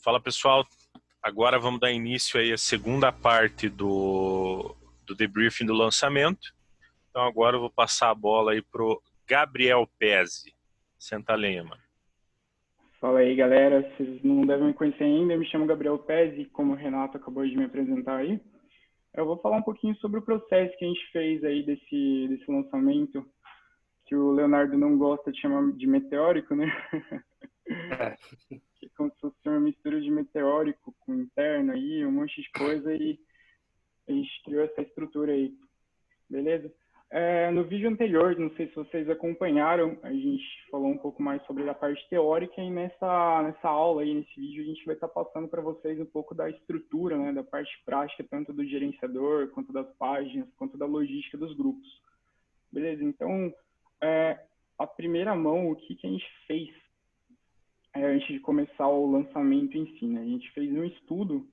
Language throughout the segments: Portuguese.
Fala pessoal, agora vamos dar início aí à segunda parte do debriefing do lançamento. Então agora eu vou passar a bola aí pro Gabriel Pezzi. Senta a lenha, mano. Fala aí, galera. Vocês não devem me conhecer ainda. Eu me chamo Gabriel Pezzi, como o Renato acabou de me apresentar aí. Eu vou falar um pouquinho sobre o processo que a gente fez aí desse lançamento, que o Leonardo não gosta de chamar de meteórico, né? Que é como se fosse uma mistura de meteórico com interno aí, um monte de coisa, e a gente criou essa estrutura aí. Beleza? No vídeo anterior, não sei se vocês acompanharam, a gente falou um pouco mais sobre a parte teórica e nessa aula aí, nesse vídeo, a gente vai estar passando para vocês um pouco da estrutura, né, da parte prática, tanto do gerenciador, quanto das páginas, quanto da logística dos grupos. Beleza? Então, a primeira mão, o que a gente fez antes de começar o lançamento em si, né? A gente fez um estudo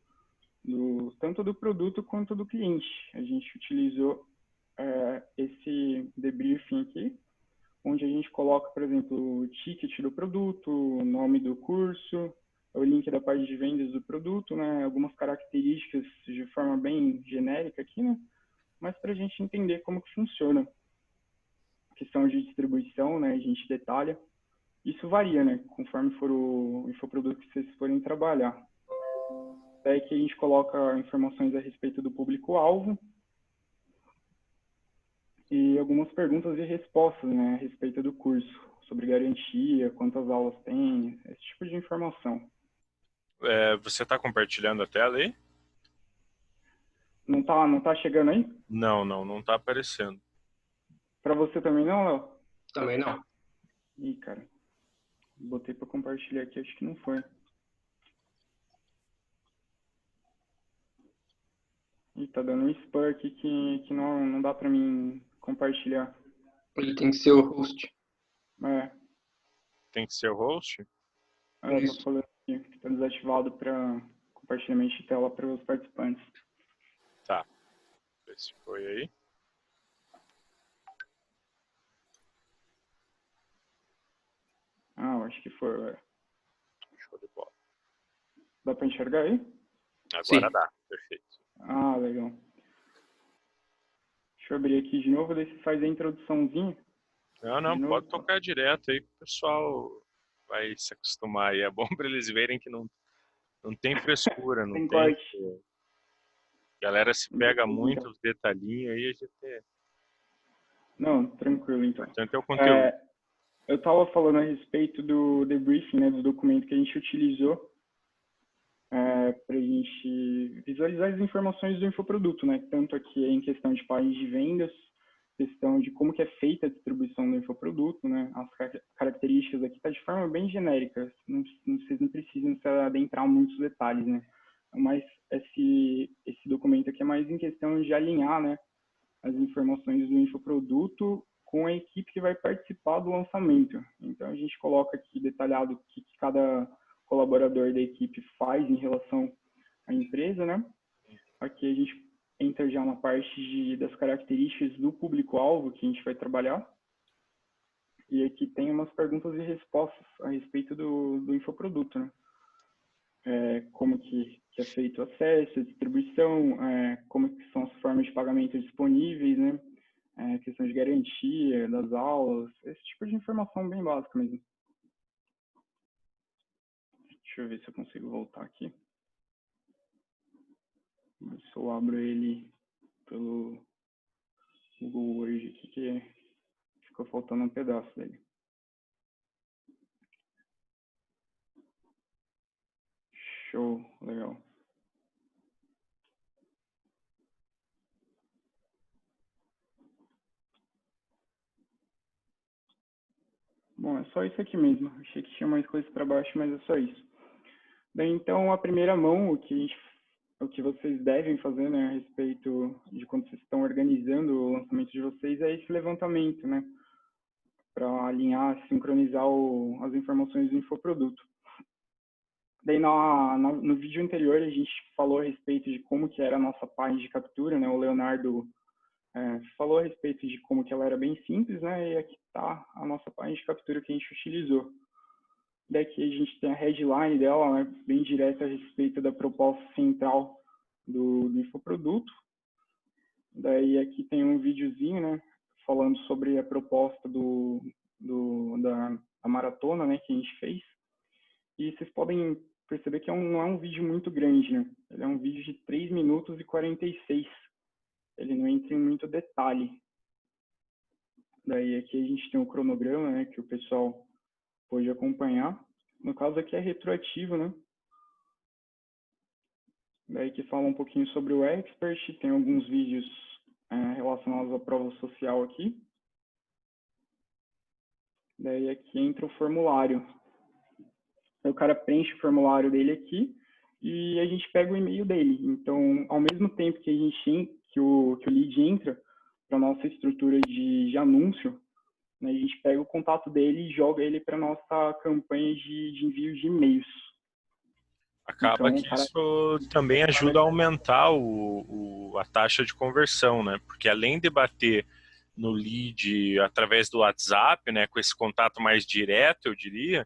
tanto do produto quanto do cliente. A gente utilizou esse debriefing aqui, onde a gente coloca, por exemplo, o ticket do produto, o nome do curso, o link da parte de vendas do produto, né? Algumas características de forma bem genérica aqui, né? Mas para a gente entender como que funciona. A questão de distribuição, né? A gente detalha. Isso varia, né? Conforme for o infoproduto que vocês forem trabalhar. Daí que a gente coloca informações a respeito do público-alvo, e algumas perguntas e respostas, né, a respeito do curso, sobre garantia, quantas aulas tem, esse tipo de informação. Você está compartilhando a tela aí? Não tá chegando aí? Não está aparecendo. Para você também não, Léo? Também não. Ih, cara, botei para compartilhar aqui, acho que não foi. Ih, tá dando um spam aqui que não dá para mim compartilhar. Ele tem que ser o host. Tem que ser o host? Tá falando aqui que tá desativado para compartilhamento de tela para os participantes. Tá. Vê se foi aí. Eu acho que foi. Show de bola. Dá para enxergar aí? Agora Sim. dá, perfeito. Legal. Deixa eu abrir aqui de novo, daí você faz a introduçãozinha. Não, pode tocar direto aí que o pessoal vai se acostumar aí. É bom para eles verem que não tem frescura, não Tem tem. corte. A galera se pega muito Então. os detalhinhos aí, a gente. Não, tranquilo então. Importante é o conteúdo. Eu estava falando a respeito do debriefing, né, do documento que a gente utilizou para a gente visualizar as informações do infoproduto, né, tanto aqui em questão de páginas de vendas, questão de como que é feita a distribuição do infoproduto, né, as características aqui tá de forma bem genérica, vocês não precisam se adentrar muitos detalhes, né, mas esse documento aqui é mais em questão de alinhar, né, as informações do infoproduto com a equipe que vai participar do lançamento. Então, a gente coloca aqui detalhado o que cada colaborador da equipe faz em relação à empresa, né? Aqui a gente entra já na parte das características do público-alvo que a gente vai trabalhar. E aqui tem umas perguntas e respostas a respeito do infoproduto, né? Como que é feito o acesso, a distribuição, como que são as formas de pagamento disponíveis, né? Questão de garantia das aulas, esse tipo de informação bem básica mesmo. Deixa eu ver se eu consigo voltar aqui. Se eu abro ele pelo Google Word aqui, que ficou faltando um pedaço dele. Show, legal. Bom, é só isso aqui mesmo. Achei que tinha mais coisas para baixo, mas é só isso. Daí, então, a primeira mão, o que vocês devem fazer, né, a respeito de quando vocês estão organizando o lançamento de vocês, é esse levantamento, né, para alinhar, sincronizar as informações do infoproduto. Daí, no vídeo anterior, a gente falou a respeito de como que era a nossa página de captura, né, o Leonardo falou a respeito de como que ela era bem simples, né, e aqui está a nossa página de captura que a gente utilizou. Daqui a gente tem a headline dela, né, bem direta a respeito da proposta central do infoproduto. Daí aqui tem um videozinho, né, falando sobre a proposta da maratona, né, que a gente fez. E vocês podem perceber que não é um vídeo muito grande, né? Ele é um vídeo de 3 minutos e 46. Ele não entra em muito detalhe. Daí aqui a gente tem o cronograma, né, que o pessoal pode acompanhar. No caso aqui é retroativo, né? Daí que fala um pouquinho sobre o Expert, tem alguns vídeos relacionados à prova social aqui. Daí aqui entra o formulário. Aí o cara preenche o formulário dele aqui e a gente pega o e-mail dele. Então, ao mesmo tempo que o lead entra para a nossa estrutura de anúncio, né, a gente pega o contato dele e joga ele para a nossa campanha de envio de e-mails. Acaba Então, que isso também ajuda a aumentar a taxa de conversão, né? Porque além de bater no lead através do WhatsApp, né, com esse contato mais direto, eu diria,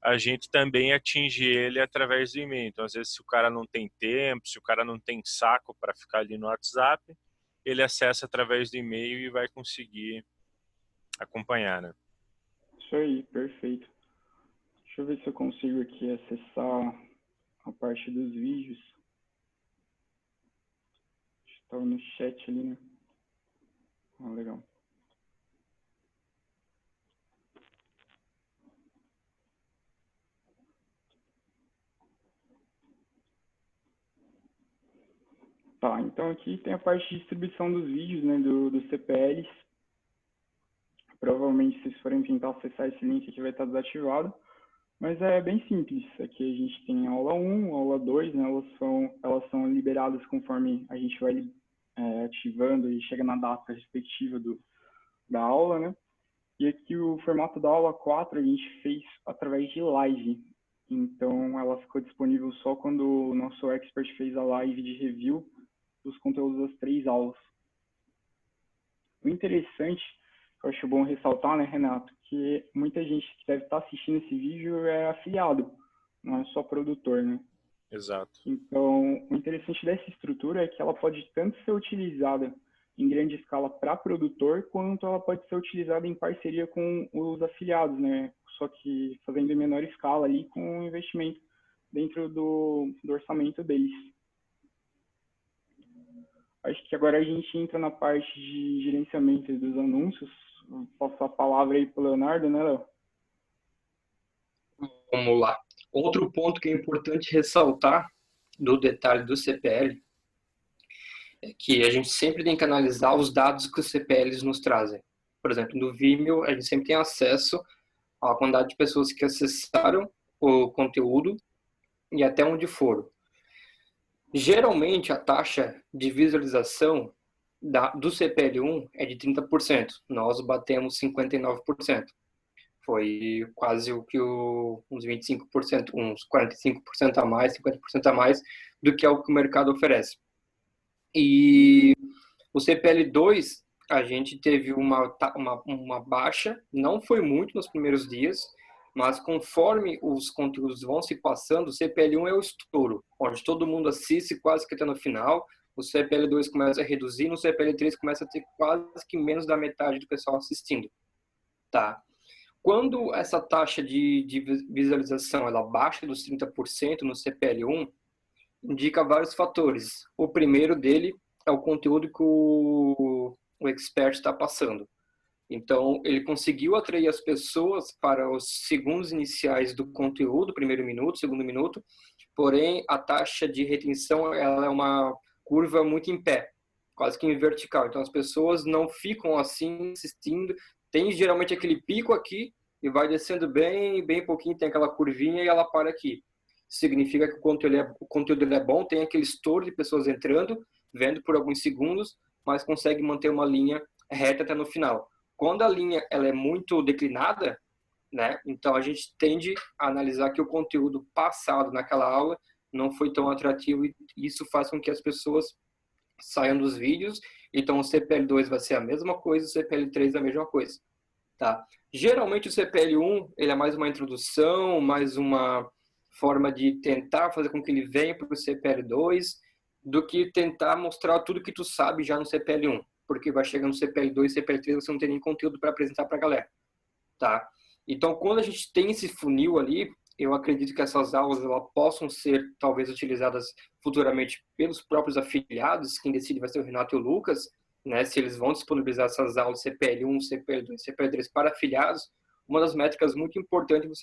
a gente também atinge ele através do e-mail. Então, às vezes, se o cara não tem tempo, se o cara não tem saco para ficar ali no WhatsApp, ele acessa através do e-mail e vai conseguir acompanhar, né? Isso aí, perfeito. Deixa eu ver se eu consigo aqui acessar a parte dos vídeos. Estava no chat ali, né? Ah, legal. Tá, então aqui tem a parte de distribuição dos vídeos, né, dos CPLs. Provavelmente, se vocês forem tentar acessar esse link aqui, vai estar desativado. Mas é bem simples. Aqui a gente tem aula 1, aula 2, né, elas são liberadas conforme a gente vai ativando e chega na data respectiva da aula, né? E aqui o formato da aula 4 a gente fez através de live. Então, ela ficou disponível só quando o nosso expert fez a live de review dos conteúdos das 3 aulas. O interessante, que eu acho bom ressaltar, né, Renato, que muita gente que deve estar assistindo esse vídeo é afiliado, não é só produtor, né? Exato. Então, o interessante dessa estrutura é que ela pode tanto ser utilizada em grande escala para produtor, quanto ela pode ser utilizada em parceria com os afiliados, né? Só que fazendo em menor escala ali, com um investimento dentro do orçamento deles. Acho que agora a gente entra na parte de gerenciamento dos anúncios. Vou passar a palavra aí para o Leonardo, né, Léo? Vamos lá. Outro ponto que é importante ressaltar do detalhe do CPL é que a gente sempre tem que analisar os dados que os CPLs nos trazem. Por exemplo, no Vimeo, a gente sempre tem acesso à quantidade de pessoas que acessaram o conteúdo e até onde foram. Geralmente, a taxa de visualização do CPL1 é de 30%. Nós batemos 59%. Foi quase uns 25%, uns 45% a mais, 50% a mais do que é o que o mercado oferece. E o CPL2, a gente teve uma baixa, não foi muito nos primeiros dias, mas conforme os conteúdos vão se passando, o CPL1 é o estouro, onde todo mundo assiste quase que até no final, o CPL2 começa a reduzir, no CPL3 começa a ter quase que menos da metade do pessoal assistindo. Tá? Quando essa taxa de visualização ela baixa dos 30% no CPL1, indica vários fatores. O primeiro dele é o conteúdo que o expert está passando. Então, ele conseguiu atrair as pessoas para os segundos iniciais do conteúdo, primeiro minuto, segundo minuto, porém, a taxa de retenção ela é uma curva muito em pé, quase que em vertical. Então, as pessoas não ficam assim assistindo. Tem geralmente aquele pico aqui e vai descendo bem pouquinho, tem aquela curvinha e ela para aqui. Significa que o conteúdo é bom, tem aquele estouro de pessoas entrando, vendo por alguns segundos, mas consegue manter uma linha reta até no final. Quando a linha ela é muito declinada, né, então a gente tende a analisar que o conteúdo passado naquela aula não foi tão atrativo e isso faz com que as pessoas saiam dos vídeos. Então o CPL2 vai ser a mesma coisa, o CPL3 a mesma coisa. tá? Geralmente o CPL1 ele é mais uma introdução, mais uma forma de tentar fazer com que ele venha para o CPL2 do que tentar mostrar tudo que tu sabe já no CPL1, porque vai chegar no CPL2 e CPL3 você não tem nem conteúdo para apresentar para a galera, tá? Então, quando a gente tem esse funil ali, eu acredito que essas aulas elas possam ser talvez utilizadas futuramente pelos próprios afiliados, quem decide vai ser o Renato e o Lucas, né? Se eles vão disponibilizar essas aulas CPL1, CPL2, CPL3 para afiliados, uma das métricas muito importantes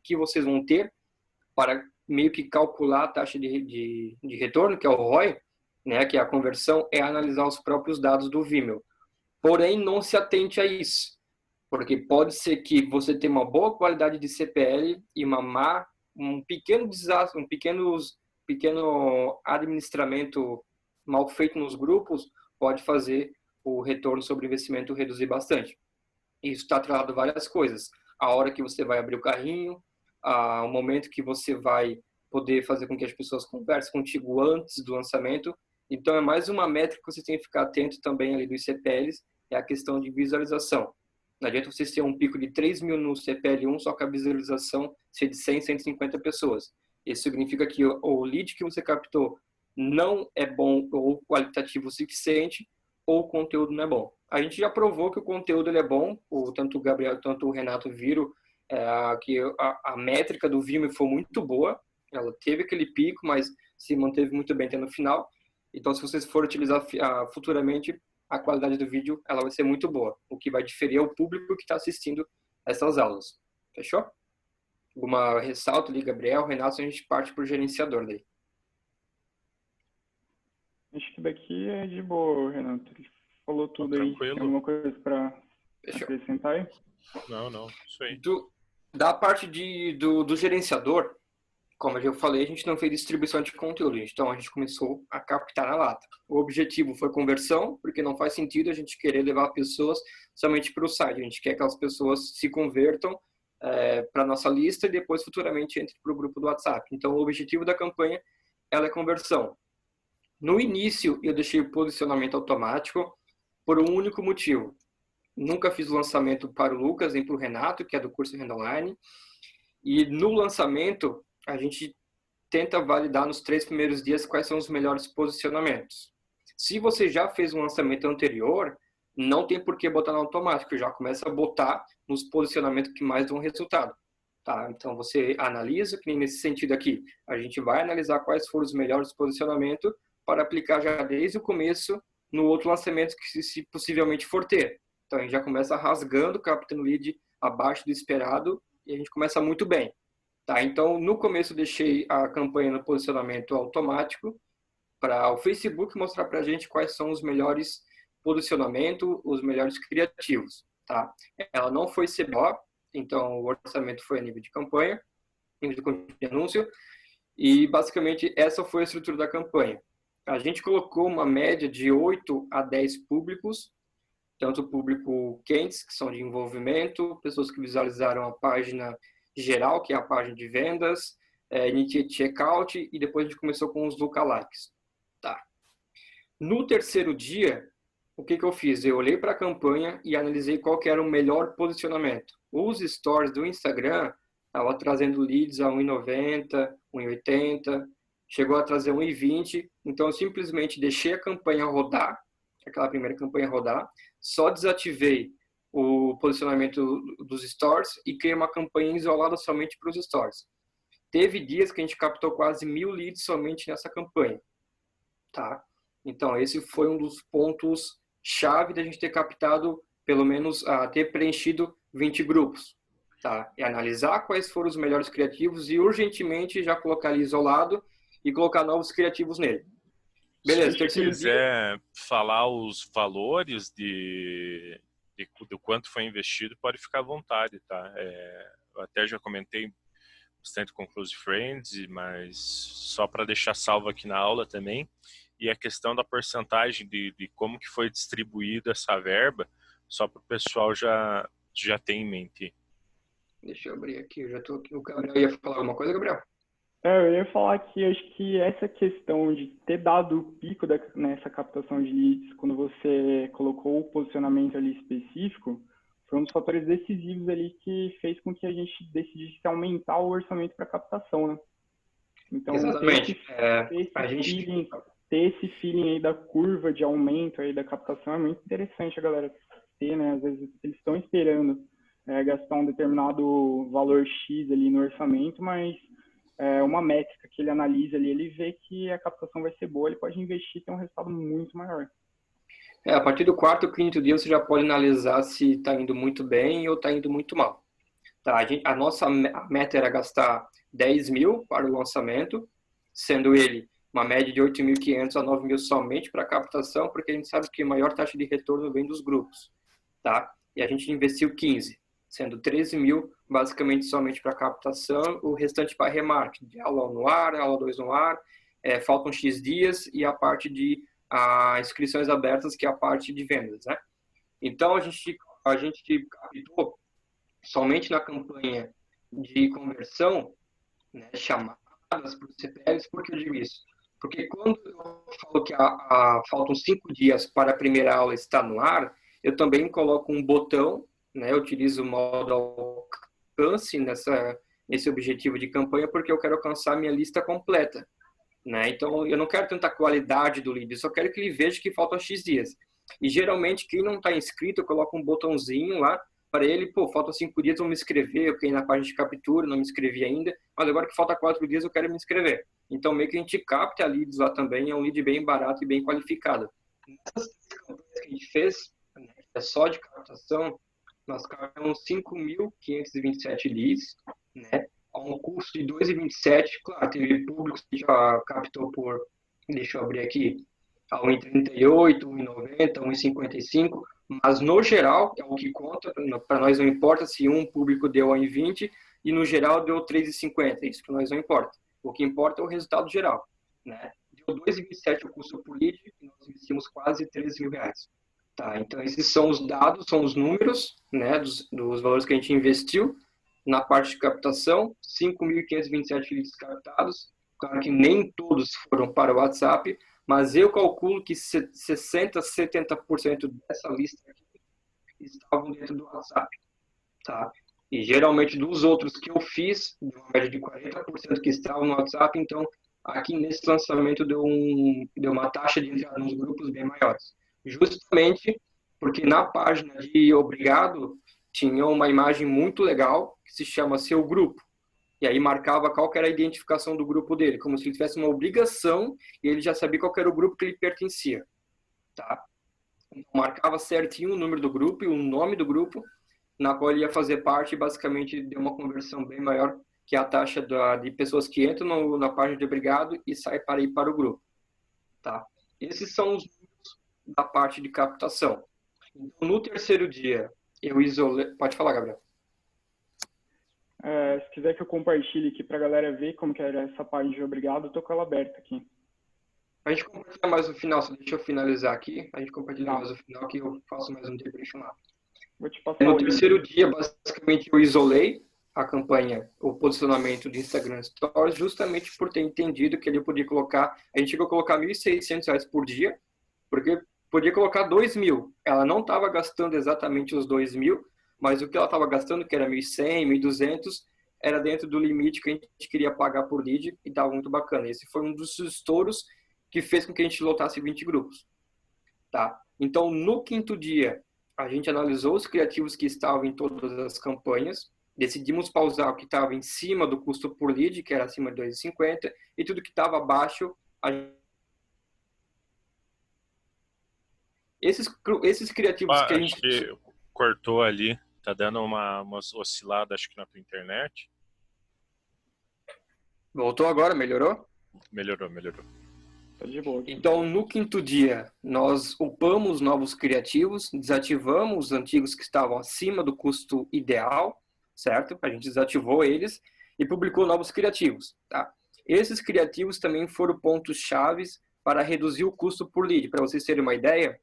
que vocês vão ter para meio que calcular a taxa de retorno, que é o ROI, né, que é a conversão, é analisar os próprios dados do Vimeo. Porém, não se atente a isso, porque pode ser que você tenha uma boa qualidade de CPL e um pequeno desastre, pequeno administramento mal feito nos grupos pode fazer o retorno sobre investimento reduzir bastante. Isso está atrelado a várias coisas. A hora que você vai abrir o carrinho, o momento que você vai poder fazer com que as pessoas conversem contigo antes do lançamento. Então, é mais uma métrica que você tem que ficar atento também ali dos CPLs, é a questão de visualização. Não adianta vocês terem um pico de 3 mil no CPL1, só que a visualização ser de 100, 150 pessoas. Isso significa que o lead que você captou não é bom ou qualitativo o suficiente, ou o conteúdo não é bom. A gente já provou que o conteúdo ele é bom, tanto o Gabriel, tanto o Renato viram que a métrica do Vimeo foi muito boa, ela teve aquele pico, mas se manteve muito bem até no final. Então, se vocês forem utilizar futuramente, a qualidade do vídeo ela vai ser muito boa. O que vai diferir é o público que está assistindo essas aulas. Fechou? Alguma ressalto ali, Gabriel, Renato, a gente parte para o gerenciador daí. Acho que daqui é de boa, Renato. Ele falou tudo aí. Tranquilo. Tem alguma coisa para acrescentar aí? Não, isso aí. Da parte do gerenciador, como eu falei, a gente não fez distribuição de conteúdo, então a gente começou a captar na lata. O objetivo foi conversão, porque não faz sentido a gente querer levar pessoas somente para o site. A gente quer que as pessoas se convertam para a nossa lista e depois futuramente entre para o grupo do WhatsApp. Então o objetivo da campanha ela é conversão. No início eu deixei o posicionamento automático por um único motivo. Nunca fiz o lançamento para o Lucas nem para o Renato, que é do curso Renda Online. E no lançamento, a gente tenta validar nos 3 primeiros dias quais são os melhores posicionamentos. Se você já fez um lançamento anterior, não tem por que botar no automático, já começa a botar nos posicionamentos que mais dão resultado. Tá? Então você analisa, que nem nesse sentido aqui, a gente vai analisar quais foram os melhores posicionamentos para aplicar já desde o começo no outro lançamento que se possivelmente for ter. Então a gente já começa rasgando, captando lead abaixo do esperado e a gente começa muito bem. Tá? Então no começo eu deixei a campanha no posicionamento automático para o Facebook mostrar para a gente quais são os melhores posicionamentos, os melhores criativos. Tá? Ela não foi CBO, então o orçamento foi a nível de campanha, nível de anúncio, e basicamente essa foi a estrutura da campanha. A gente colocou uma média de 8 a 10 públicos, tanto público quentes, que são de envolvimento, pessoas que visualizaram a página geral, que é a página de vendas, initiate checkout, e depois a gente começou com os lookalikes. Tá. No terceiro dia, o que eu fiz? Eu olhei para a campanha e analisei qual que era o melhor posicionamento. Os stories do Instagram estavam trazendo leads a 1,90, 1,80, chegou a trazer 1,20, então eu simplesmente deixei a campanha rodar, aquela primeira campanha rodar, só desativei o posicionamento dos stories e criei uma campanha isolada somente para os stories. Teve dias que a gente captou quase 1.000 leads somente nessa campanha. Tá? Então, esse foi um dos pontos chave da gente ter captado, pelo menos, ter preenchido 20 grupos. Tá? E analisar quais foram os melhores criativos e urgentemente já colocar ali isolado e colocar novos criativos nele. Beleza, se quiser falar os valores do quanto foi investido, pode ficar à vontade, tá? Eu até já comentei bastante com Close Friends, mas só para deixar salvo aqui na aula também. E a questão da porcentagem de como que foi distribuída essa verba, só para o pessoal já ter em mente. Deixa eu abrir aqui, eu já estou aqui. O Gabriel ia falar alguma coisa, Gabriel? Eu ia falar que acho que essa questão de ter dado o pico nessa captação de leads, quando você colocou o posicionamento ali específico, foi um dos fatores decisivos ali que fez com que a gente decidisse aumentar o orçamento para captação, né? Então, Exatamente. ter esse feeling aí da curva de aumento aí da captação é muito interessante a galera ter, né? Às vezes eles estão esperando gastar um determinado valor X ali no orçamento, mas uma métrica que ele analisa ali, ele vê que a captação vai ser boa, ele pode investir e ter um resultado muito maior. A partir do quarto ou quinto dia você já pode analisar se está indo muito bem ou está indo muito mal. Tá? A nossa meta era gastar 10 mil para o lançamento, sendo ele uma média de 8.500 a 9 mil somente para captação, porque a gente sabe que a maior taxa de retorno vem dos grupos. Tá? E a gente investiu 15, sendo 13 mil basicamente somente para captação, o restante para remarketing, aula 1 no ar, aula 2 no ar, faltam X dias e a parte de inscrições abertas, que é a parte de vendas, né? Então, a gente captou somente na campanha de conversão, né, chamadas para os CPLs. Por que eu digo isso? Porque quando eu falo que faltam 5 dias para a primeira aula estar no ar, eu também coloco um botão, né, eu utilizo o modo alcance nesse objetivo de campanha, porque eu quero alcançar minha lista completa. Né? Então, eu não quero tanta qualidade do lead, eu só quero que ele veja que faltam X dias. E, geralmente, quem não está inscrito, eu coloco um botãozinho lá para ele, faltam 5 dias, eu vou me inscrever, eu fiquei na página de captura, não me inscrevi ainda, mas agora que falta 4 dias, eu quero me inscrever. Então, meio que a gente capta leads lá também, é um lead bem barato e bem qualificado. Nessas campanhas que a gente fez, né, é só de captação, nós captamos 5.527 leads, né? A um custo de 2,27. Claro, teve públicos que já captou por, deixa eu abrir aqui, a 1,38, 1,90, 1,55, mas no geral, é o que conta, para nós não importa se um público deu 1,20 e no geral deu 3,50, isso para nós não importa. O que importa é o resultado geral, né? Deu 2,27 o custo por lead e nós investimos quase 13 mil reais. Tá, então esses são os dados, são os números, né, dos valores que a gente investiu na parte de captação, 5.527 leads captados. Claro que nem todos foram para o WhatsApp, mas eu calculo que 60%, 70% dessa lista aqui estavam dentro do WhatsApp. Tá? E geralmente dos outros que eu fiz, de uma média de 40% que estavam no WhatsApp, então aqui nesse lançamento deu uma taxa de entrada nos grupos bem maiores. Justamente porque na página de obrigado tinha uma imagem muito legal que se chama Seu Grupo. E aí marcava qual que era a identificação do grupo dele, como se ele tivesse uma obrigação e ele já sabia qual que era o grupo que ele pertencia. Tá? Então, marcava certinho o número do grupo e o nome do grupo na qual ele ia fazer parte, e basicamente deu uma conversão bem maior que a taxa de pessoas que entram na página de obrigado e saem para ir para o grupo. Tá? Esses são os números da parte de captação. Então, no terceiro dia, eu isolei... Pode falar, Gabriel. Se quiser que eu compartilhe aqui para a galera ver como que era essa página de obrigado, eu tô com ela aberta aqui. A gente compartilha mais no final, só deixa eu finalizar aqui. A gente compartilha mais no final que eu faço mais um debriefing lá. Vou te passar No terceiro dia, basicamente, eu isolei a campanha, o posicionamento de Instagram Stories, justamente por ter entendido que ele podia colocar... A gente chegou a colocar R$ 1.600 por dia, porque podia colocar 2.000. Ela não estava gastando exatamente os 2.000, mas o que ela estava gastando, que era 1.100, 1.200, era dentro do limite que a gente queria pagar por lead e estava muito bacana. Esse foi um dos estouros que fez com que a gente lotasse 20 grupos. Tá? Então, no quinto dia, a gente analisou os criativos que estavam em todas as campanhas, decidimos pausar o que estava em cima do custo por lead, que era acima de 2,50, e tudo que estava abaixo, esses criativos que a gente... Acho que cortou ali, tá dando uma oscilada, acho que na tua internet. Voltou agora, melhorou? Melhorou. Tá de boa. Então, no quinto dia, nós upamos novos criativos, desativamos os antigos que estavam acima do custo ideal, certo? A gente desativou eles e publicou novos criativos, tá? Esses criativos também foram pontos chaves para reduzir o custo por lead. Para vocês terem uma ideia,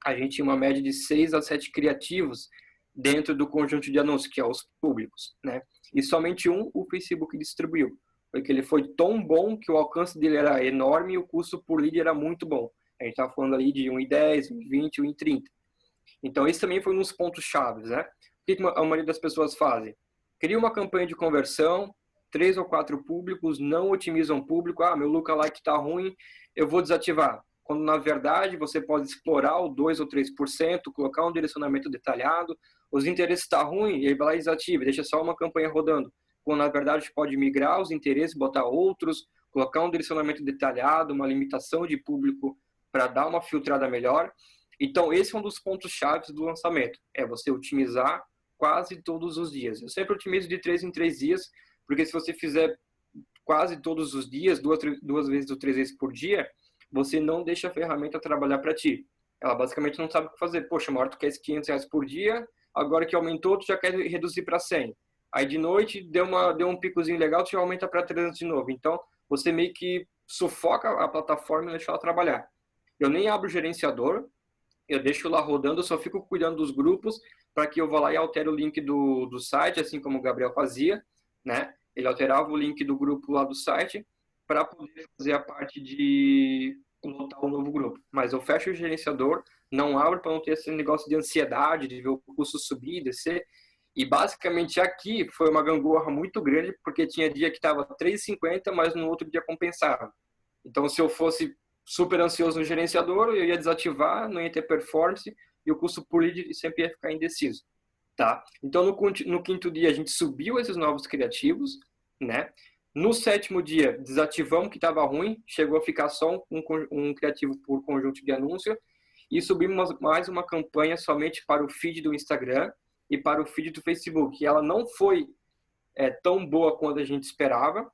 a gente tinha uma média de 6 a 7 criativos dentro do conjunto de anúncios, que é os públicos, né? E somente um o Facebook distribuiu, porque ele foi tão bom que o alcance dele era enorme e o custo por lead era muito bom. A gente estava falando ali de 1,10, 1,20, 1,30. Então, esse também foi um dos pontos chaves, né? O que a maioria das pessoas fazem? Cria uma campanha de conversão, 3 ou 4 públicos, não otimizam o público. Ah, meu lookalike está ruim, eu vou desativar. Quando, na verdade, você pode explorar o 2 ou 3%, colocar um direcionamento detalhado. Os interesses estão ruins, e aí vai lá e desativa, deixa só uma campanha rodando. Quando, na verdade, pode migrar os interesses, botar outros, colocar um direcionamento detalhado, uma limitação de público para dar uma filtrada melhor. Então, esse é um dos pontos chaves do lançamento, é você otimizar quase todos os dias. Eu sempre otimizo de 3 em 3 dias, porque se você fizer quase todos os dias, duas vezes ou 3 vezes por dia, você não deixa a ferramenta trabalhar para ti. Ela basicamente não sabe o que fazer. Poxa, uma hora tu quer R$500 por dia, agora que aumentou, tu já quer reduzir para 100. Aí de noite deu um picozinho legal, tu já aumenta para 300 de novo. Então, você meio que sufoca a plataforma e deixa ela trabalhar. Eu nem abro o gerenciador, eu deixo lá rodando, eu só fico cuidando dos grupos para que eu vá lá e altere o link do site, assim como o Gabriel fazia, né? Ele alterava o link do grupo lá do site para poder fazer a parte de lotar um novo grupo. Mas eu fecho o gerenciador, não abro para não ter esse negócio de ansiedade, de ver o custo subir, descer. E basicamente aqui foi uma gangorra muito grande, porque tinha dia que estava R$3,50, mas no outro dia compensava. Então, se eu fosse super ansioso no gerenciador, eu ia desativar, não ia ter performance e o custo por lead sempre ia ficar indeciso, tá? Então, no quinto dia, a gente subiu esses novos criativos, né? No sétimo dia, desativamos o que estava ruim, chegou a ficar só um criativo por conjunto de anúncio e subimos mais uma campanha somente para o feed do Instagram e para o feed do Facebook. E ela não foi tão boa quanto a gente esperava,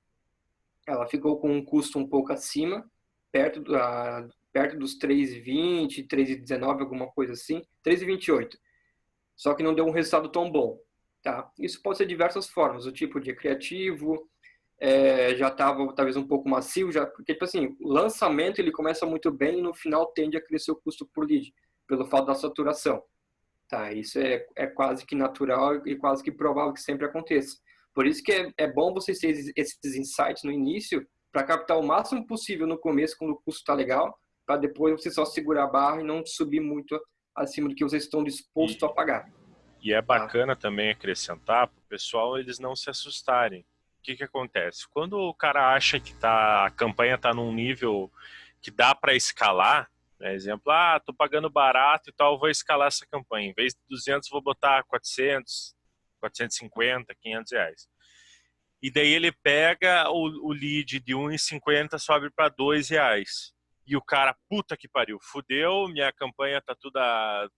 ela ficou com um custo um pouco acima, perto dos 3,20, 3,19, alguma coisa assim, 3,28. Só que não deu um resultado tão bom, tá? Isso pode ser de diversas formas, o tipo de criativo, já estava talvez um pouco macio, porque, tipo assim, o lançamento ele começa muito bem e no final tende a crescer o custo por lead, pelo fato da saturação, tá? Isso é quase que natural e quase que provável que sempre aconteça. Por isso que é bom vocês terem esses insights no início, para captar o máximo possível no começo, quando o custo está legal, para depois você só segurar a barra e não subir muito acima do que vocês estão dispostos a pagar. E é bacana também acrescentar para o pessoal eles não se assustarem. O que acontece? Quando o cara acha que a campanha está num nível que dá para escalar, né? Exemplo, tô pagando barato e tal, vou escalar essa campanha. Em vez de 200, vou botar 400, 450, R$500. E daí ele pega o lead de R$1,50, sobe para R$2. E o cara, puta que pariu, fudeu, minha campanha tá tudo...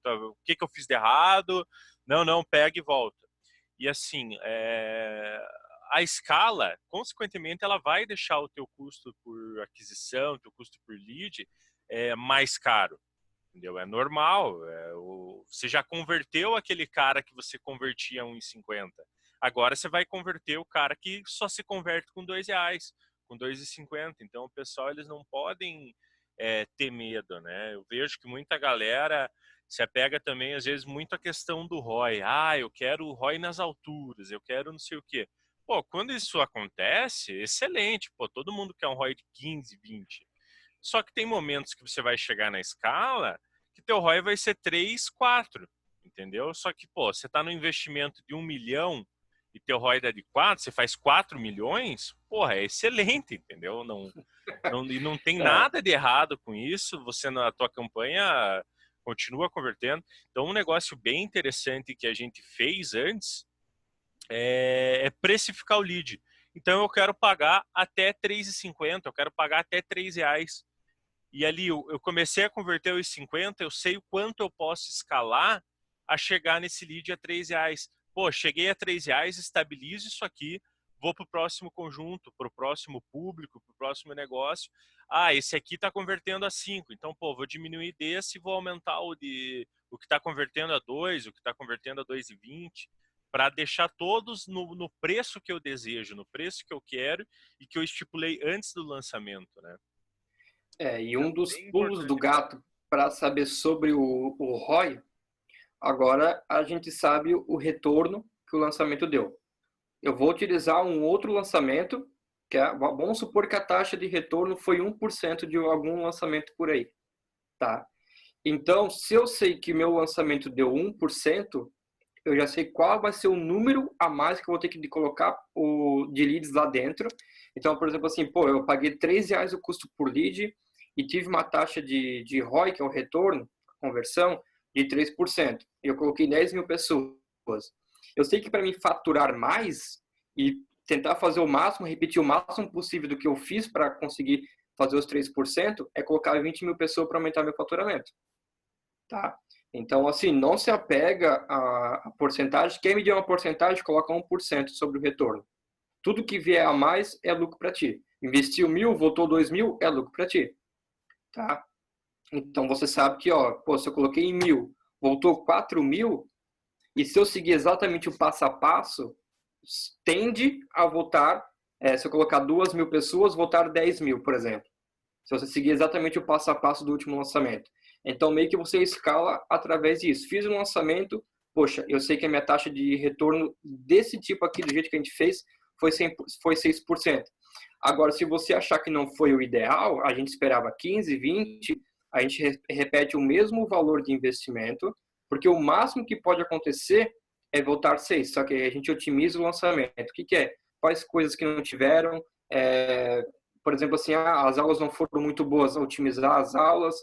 o que eu fiz de errado? Não, pega e volta. E assim, a escala, consequentemente, ela vai deixar o teu custo por aquisição, teu custo por lead mais caro. Entendeu? É normal. Você já converteu aquele cara que você convertia a R$1,50. Agora você vai converter o cara que só se converte com R$2, com R$2,50. Então o pessoal, eles não podem ter medo, né? Eu vejo que muita galera se apega também, às vezes, muito à questão do ROI. Eu quero o ROI nas alturas, eu quero não sei o quê. Pô, quando isso acontece, excelente. Pô, todo mundo quer um ROI de 15, 20. Só que tem momentos que você vai chegar na escala que teu ROI vai ser 3, 4, entendeu? Só que, pô, você está no investimento de 1 milhão e teu ROI dá de 4, você faz 4 milhões, porra, é excelente, entendeu? E não tem nada de errado com isso, você na tua campanha continua convertendo. Então, um negócio bem interessante que a gente fez antes é precificar o lead. Então, eu quero pagar até R$3,50, eu quero pagar até R$3. E ali eu comecei a converter os 50, eu sei o quanto eu posso escalar a chegar nesse lead a R$3. Pô, cheguei a R$3, estabilizo isso aqui, vou para o próximo conjunto, para o próximo público, para o próximo negócio. Esse aqui está convertendo a 5, então, pô, vou diminuir desse e vou aumentar o que está convertendo a 2, o que está convertendo a 2,20, para deixar todos no preço que eu desejo, no preço que eu quero e que eu estipulei antes do lançamento, né? E um dos pulos do gato para saber sobre o ROI, agora a gente sabe o retorno que o lançamento deu. Eu vou utilizar um outro lançamento, vamos supor que a taxa de retorno foi 1% de algum lançamento por aí, tá? Então, se eu sei que meu lançamento deu 1%, eu já sei qual vai ser o número a mais que eu vou ter que colocar de leads lá dentro. Então, por exemplo, assim, pô, eu paguei R$3 o custo por lead e tive uma taxa de ROI, que é o retorno, conversão, de 3%. Eu coloquei 10 mil pessoas. Eu sei que para mim faturar mais e tentar fazer o máximo, repetir o máximo possível do que eu fiz para conseguir fazer os 3%, é colocar 20 mil pessoas para aumentar meu faturamento. Tá? Então, assim, não se apega a porcentagem. Quem me deu uma porcentagem, coloca 1% sobre o retorno. Tudo que vier a mais é lucro para ti. Investiu 1.000, voltou 2.000, é lucro para ti. Tá? Então, você sabe que, ó, pô, se eu coloquei em 1.000, voltou 4.000, e se eu seguir exatamente o passo a passo, tende a voltar, se eu colocar 2.000 pessoas, voltar 10.000, por exemplo. Se você seguir exatamente o passo a passo do último lançamento. Então, meio que você escala através disso. Fiz um lançamento, poxa, eu sei que a minha taxa de retorno desse tipo aqui, do jeito que a gente fez, foi 6%. Agora, se você achar que não foi o ideal, a gente esperava 15, 20, a gente repete o mesmo valor de investimento, porque o máximo que pode acontecer é voltar 6, só que a gente otimiza o lançamento. O que é? Quais coisas que não tiveram, por exemplo, assim, as aulas não foram muito boas, otimizar as aulas,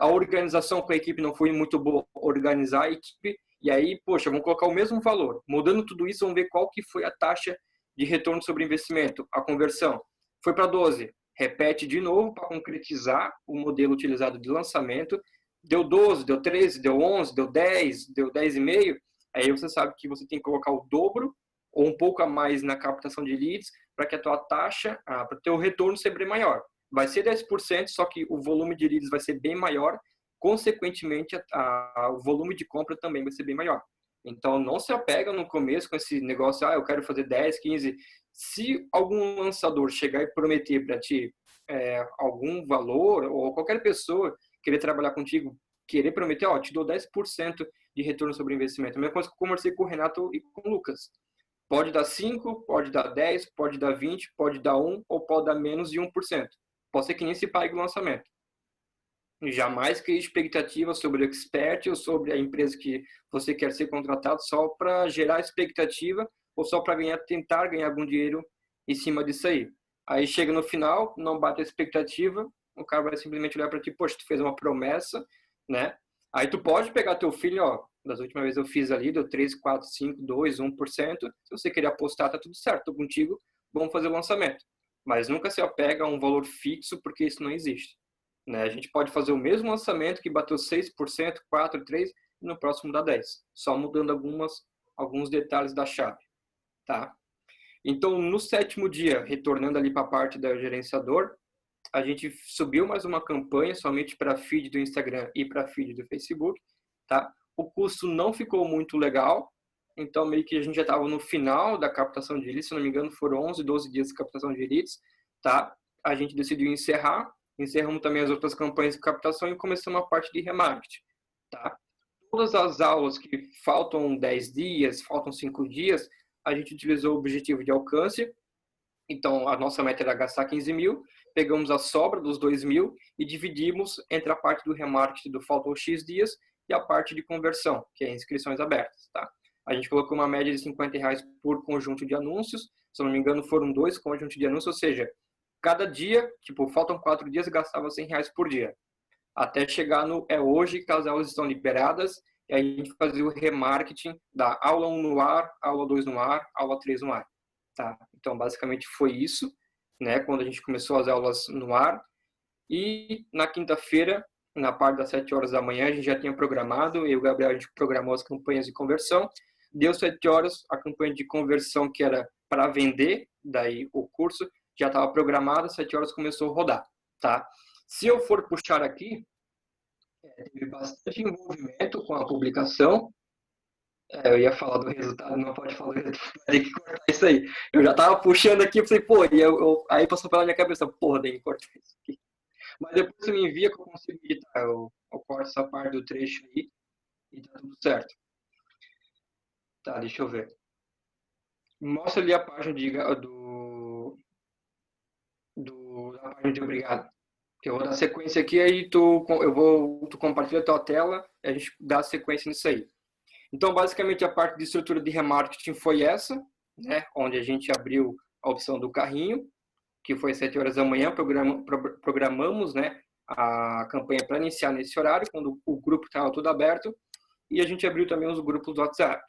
a organização com a equipe não foi muito boa, organizar a equipe, e aí, poxa, vamos colocar o mesmo valor. Mudando tudo isso, vamos ver qual que foi a taxa de retorno sobre investimento, a conversão. Foi para 12. Repete de novo para concretizar o modelo utilizado de lançamento. Deu 12, deu 13, deu 11, deu 10, deu 10,5. Aí você sabe que você tem que colocar o dobro ou um pouco a mais na captação de leads para que a tua taxa, para o teu retorno ser bem maior. Vai ser 10%, só que o volume de leads vai ser bem maior, consequentemente o volume de compra também vai ser bem maior. Então, não se apega no começo com esse negócio, eu quero fazer 10, 15. Se algum lançador chegar e prometer para ti algum valor, ou qualquer pessoa querer trabalhar contigo, querer prometer, te dou 10% de retorno sobre investimento. A mesma coisa que eu conversei com o Renato e com o Lucas. Pode dar 5, pode dar 10, pode dar 20, pode dar 1 ou pode dar menos de 1%. Pode ser que nem se pague o lançamento. Jamais crie expectativa sobre o expert ou sobre a empresa que você quer ser contratado só para gerar expectativa ou só para tentar ganhar algum dinheiro em cima disso aí. Aí chega no final, não bate a expectativa, o cara vai simplesmente olhar para ti, poxa, tu fez uma promessa, né? Aí tu pode pegar teu filho, das últimas vezes eu fiz ali, deu 3, 4, 5, 2, 1%. Se você querer apostar, tá tudo certo, tô contigo, vamos fazer o lançamento. Mas nunca se apega a um valor fixo, porque isso não existe. Né? A gente pode fazer o mesmo lançamento que bateu 6%, 4%, 3% e no próximo dá 10%. Só mudando alguns detalhes da chave. Tá? Então, no 7º dia, retornando ali para a parte da gerenciador, a gente subiu mais uma campanha somente para feed do Instagram e para feed do Facebook. Tá? O custo não ficou muito legal, então meio que a gente já estava no final da captação de leads, se não me engano foram 11, 12 dias de captação de leads. Tá? A gente decidiu encerramos também as outras campanhas de captação e começamos a parte de remarketing. Tá? Todas as aulas que faltam 10 dias, faltam 5 dias, a gente utilizou o objetivo de alcance. Então, a nossa meta era gastar 15 mil, pegamos a sobra dos 2 mil e dividimos entre a parte do remarketing do faltam X dias e a parte de conversão, que é inscrições abertas. Tá? A gente colocou uma média de R$50 por conjunto de anúncios, se não me engano foram 2 conjuntos de anúncios, ou seja, cada dia, faltam 4 dias, gastava R$100 por dia. Até chegar no hoje que as aulas estão liberadas, e aí a gente fazia o remarketing da aula 1 no ar, aula 2 no ar, aula 3 no ar. Tá? Então, basicamente foi isso, né? Quando a gente começou as aulas no ar. E na quinta-feira, na parte das 7 horas da manhã, a gente já tinha programado, eu e o Gabriel, a gente programou as campanhas de conversão. Deu 7 horas, a campanha de conversão que era para vender, daí o curso, já estava programada, 7 horas começou a rodar. Tá? Se eu for puxar aqui, teve bastante envolvimento com a publicação. Eu ia falar do resultado, não pode falar do resultado, tem que cortar isso aí. Eu já tava puxando aqui, eu falei, aí passou pela minha cabeça, tem que cortar isso aqui. Mas depois você me envia que eu consigo editar, eu corto essa parte do trecho aí e tá tudo certo. Tá, deixa eu ver. Mostra ali a página da página de obrigado. Eu vou dar sequência aqui, aí tu compartilha a tua tela e a gente dá sequência nisso aí. Então, basicamente, a parte de estrutura de remarketing foi essa, né? Onde a gente abriu a opção do carrinho, que foi às 7 horas da manhã, programamos, né, a campanha para iniciar nesse horário, quando o grupo estava tudo aberto, e a gente abriu também os grupos do WhatsApp.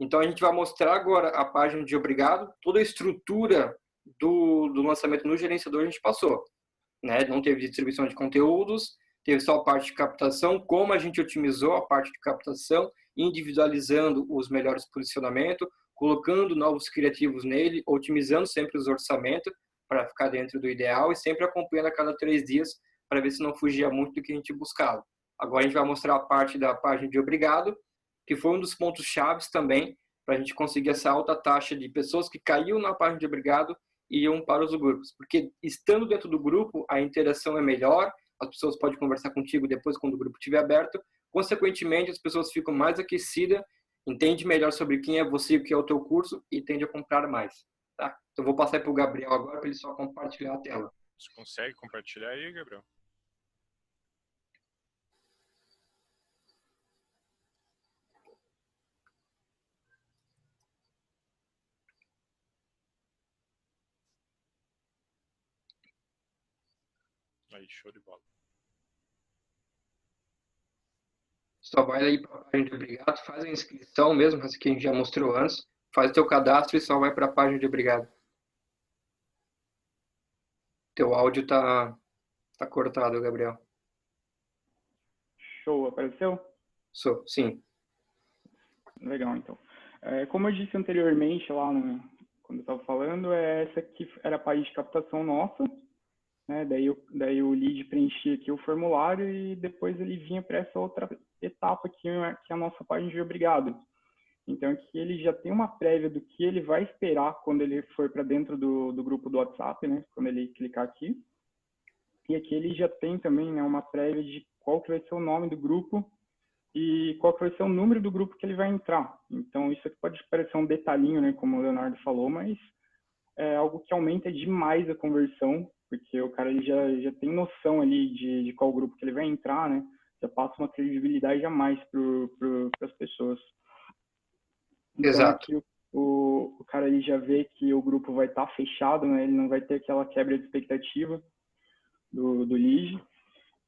Então, a gente vai mostrar agora a página de obrigado, toda a estrutura do lançamento no gerenciador a gente passou, né? Não teve distribuição de conteúdos, teve só a parte de captação, como a gente otimizou a parte de captação, individualizando os melhores posicionamentos, colocando novos criativos nele, otimizando sempre os orçamentos para ficar dentro do ideal e sempre acompanhando a cada 3 dias para ver se não fugia muito do que a gente buscava. Agora a gente vai mostrar a parte da página de obrigado, que foi um dos pontos chaves também para a gente conseguir essa alta taxa de pessoas que caíam na página de obrigado e iam para os grupos. Porque estando dentro do grupo, a interação é melhor, as pessoas podem conversar contigo depois quando o grupo estiver aberto, consequentemente as pessoas ficam mais aquecidas, entendem melhor sobre quem é você e o que é o teu curso e tendem a comprar mais. Tá? Então vou passar para o Gabriel agora para ele só compartilhar a tela. Você consegue compartilhar aí, Gabriel? Aí, show de bola. Só vai aí para a página de obrigado, faz a inscrição mesmo, essa que a gente já mostrou antes, faz o teu cadastro e só vai para a página de obrigado. Teu áudio tá cortado, Gabriel. Show, apareceu? Sim. Legal, então. Como eu disse anteriormente lá quando eu estava falando, essa aqui era a página de captação nossa, né? Daí o lead preenchia aqui o formulário e depois ele vinha para essa outra etapa aqui, que é a nossa página de obrigado. Então aqui ele já tem uma prévia do que ele vai esperar quando ele for para dentro do grupo do WhatsApp, né? Quando ele clicar aqui. E aqui ele já tem também, né, uma prévia de qual que vai ser o nome do grupo e qual que vai ser o número do grupo que ele vai entrar. Então, isso aqui pode parecer um detalhinho, né, como o Leonardo falou, mas é algo que aumenta demais a conversão, porque o cara ele já tem noção ali de qual grupo que ele vai entrar, né? Já passa uma credibilidade a mais para as pessoas. Então, Exato. aqui o cara ele já vê que o grupo vai estar fechado, né? Ele não vai ter aquela quebra de expectativa do lead.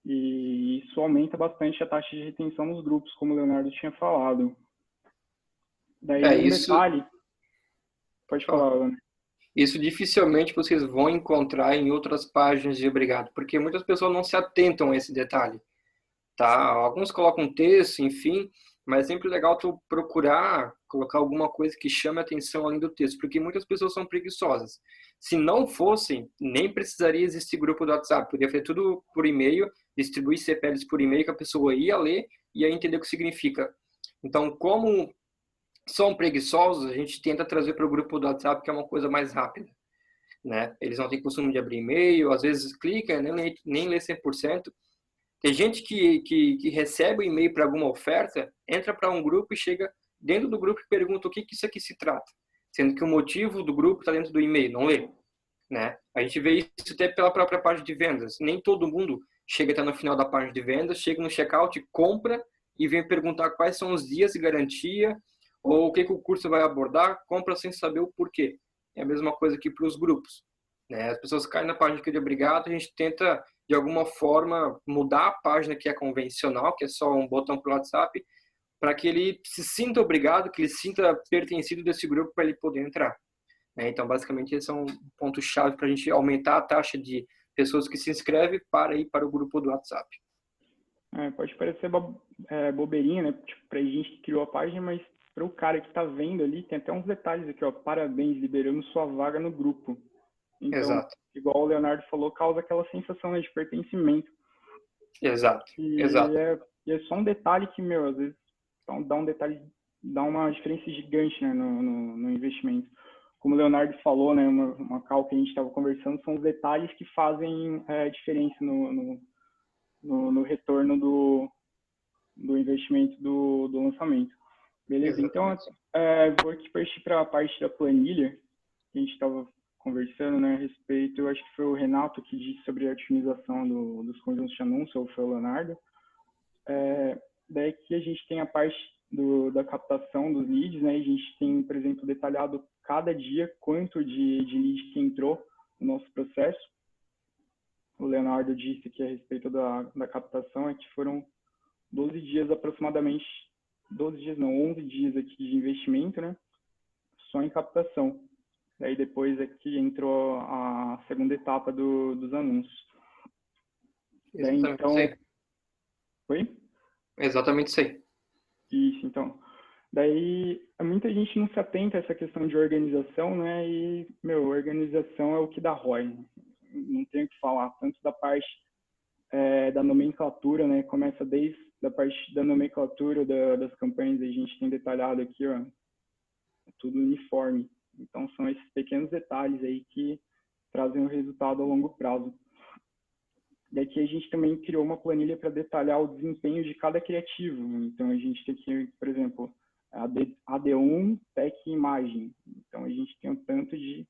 E isso aumenta bastante a taxa de retenção nos grupos, como o Leonardo tinha falado. Daí detalhe... Pode falar, Leonardo. Isso dificilmente vocês vão encontrar em outras páginas de obrigado, porque muitas pessoas não se atentam a esse detalhe. Tá? Alguns colocam texto, enfim, mas é sempre legal tu procurar colocar alguma coisa que chame a atenção além do texto, porque muitas pessoas são preguiçosas. Se não fossem, nem precisaria existir grupo do WhatsApp, poderia fazer tudo por e-mail, distribuir CPLs por e-mail que a pessoa ia ler e ia entender o que significa. Então, como são preguiçosos, a gente tenta trazer para o grupo do WhatsApp, que é uma coisa mais rápida. Né? Eles não têm costume de abrir e-mail, às vezes clica, nem lê 100%. Tem gente que recebe o e-mail para alguma oferta, entra para um grupo e chega dentro do grupo e pergunta o que isso aqui se trata, sendo que o motivo do grupo está dentro do e-mail, não lê. Né? A gente vê isso até pela própria página de vendas. Nem todo mundo chega até no final da página de vendas, chega no checkout, compra e vem perguntar quais são os dias de garantia ou o que o curso vai abordar, compra sem saber o porquê. É a mesma coisa aqui para os grupos. Né? As pessoas caem na página que é de obrigado, a gente tenta, de alguma forma, mudar a página que é convencional, que é só um botão para o WhatsApp, para que ele se sinta obrigado, que ele sinta pertencido desse grupo para ele poder entrar. Né? Então, basicamente, esse é um ponto-chave para a gente aumentar a taxa de pessoas que se inscrevem para ir para o grupo do WhatsApp. Pode parecer bobeirinha, né? Tipo, para a gente que criou a página, mas para o cara que está vendo ali, tem até uns detalhes aqui, ó. Parabéns, liberamos sua vaga no grupo. Então, Exato. Igual o Leonardo falou, causa aquela sensação, né, de pertencimento. Exato. E é só um detalhe que, às vezes, dá uma diferença gigante, né, no investimento. Como o Leonardo falou, né, uma call que a gente estava conversando, são os detalhes que fazem diferença no retorno do investimento do lançamento. Beleza? Exatamente. Então, vou aqui partir para a parte da planilha, que a gente estava conversando, né, a respeito, eu acho que foi o Renato que disse sobre a otimização dos conjuntos de anúncio, ou foi o Leonardo. Daí que a gente tem a parte da captação dos leads, né, a gente tem, por exemplo, detalhado cada dia quanto de lead que entrou no nosso processo. O Leonardo disse que a respeito da captação é que foram 12 dias aproximadamente, 12 dias não, 11 dias aqui de investimento, né, só em captação. Daí depois aqui entrou a segunda etapa dos anúncios. Daí, Exatamente então... isso aí. Oi? Exatamente isso aí. Isso, então. Daí, muita gente não se atenta a essa questão de organização, né? E, organização é o que dá ROI, né? Não tenho o que falar, tanto da parte da nomenclatura, né? Começa desde a parte da nomenclatura das campanhas, a gente tem detalhado aqui, ó, tudo uniforme. Então, são esses pequenos detalhes aí que trazem o resultado a longo prazo. Daqui a gente também criou uma planilha para detalhar o desempenho de cada criativo. Então, a gente tem aqui, por exemplo, AD1, tech e imagem. Então, a gente tem um tanto de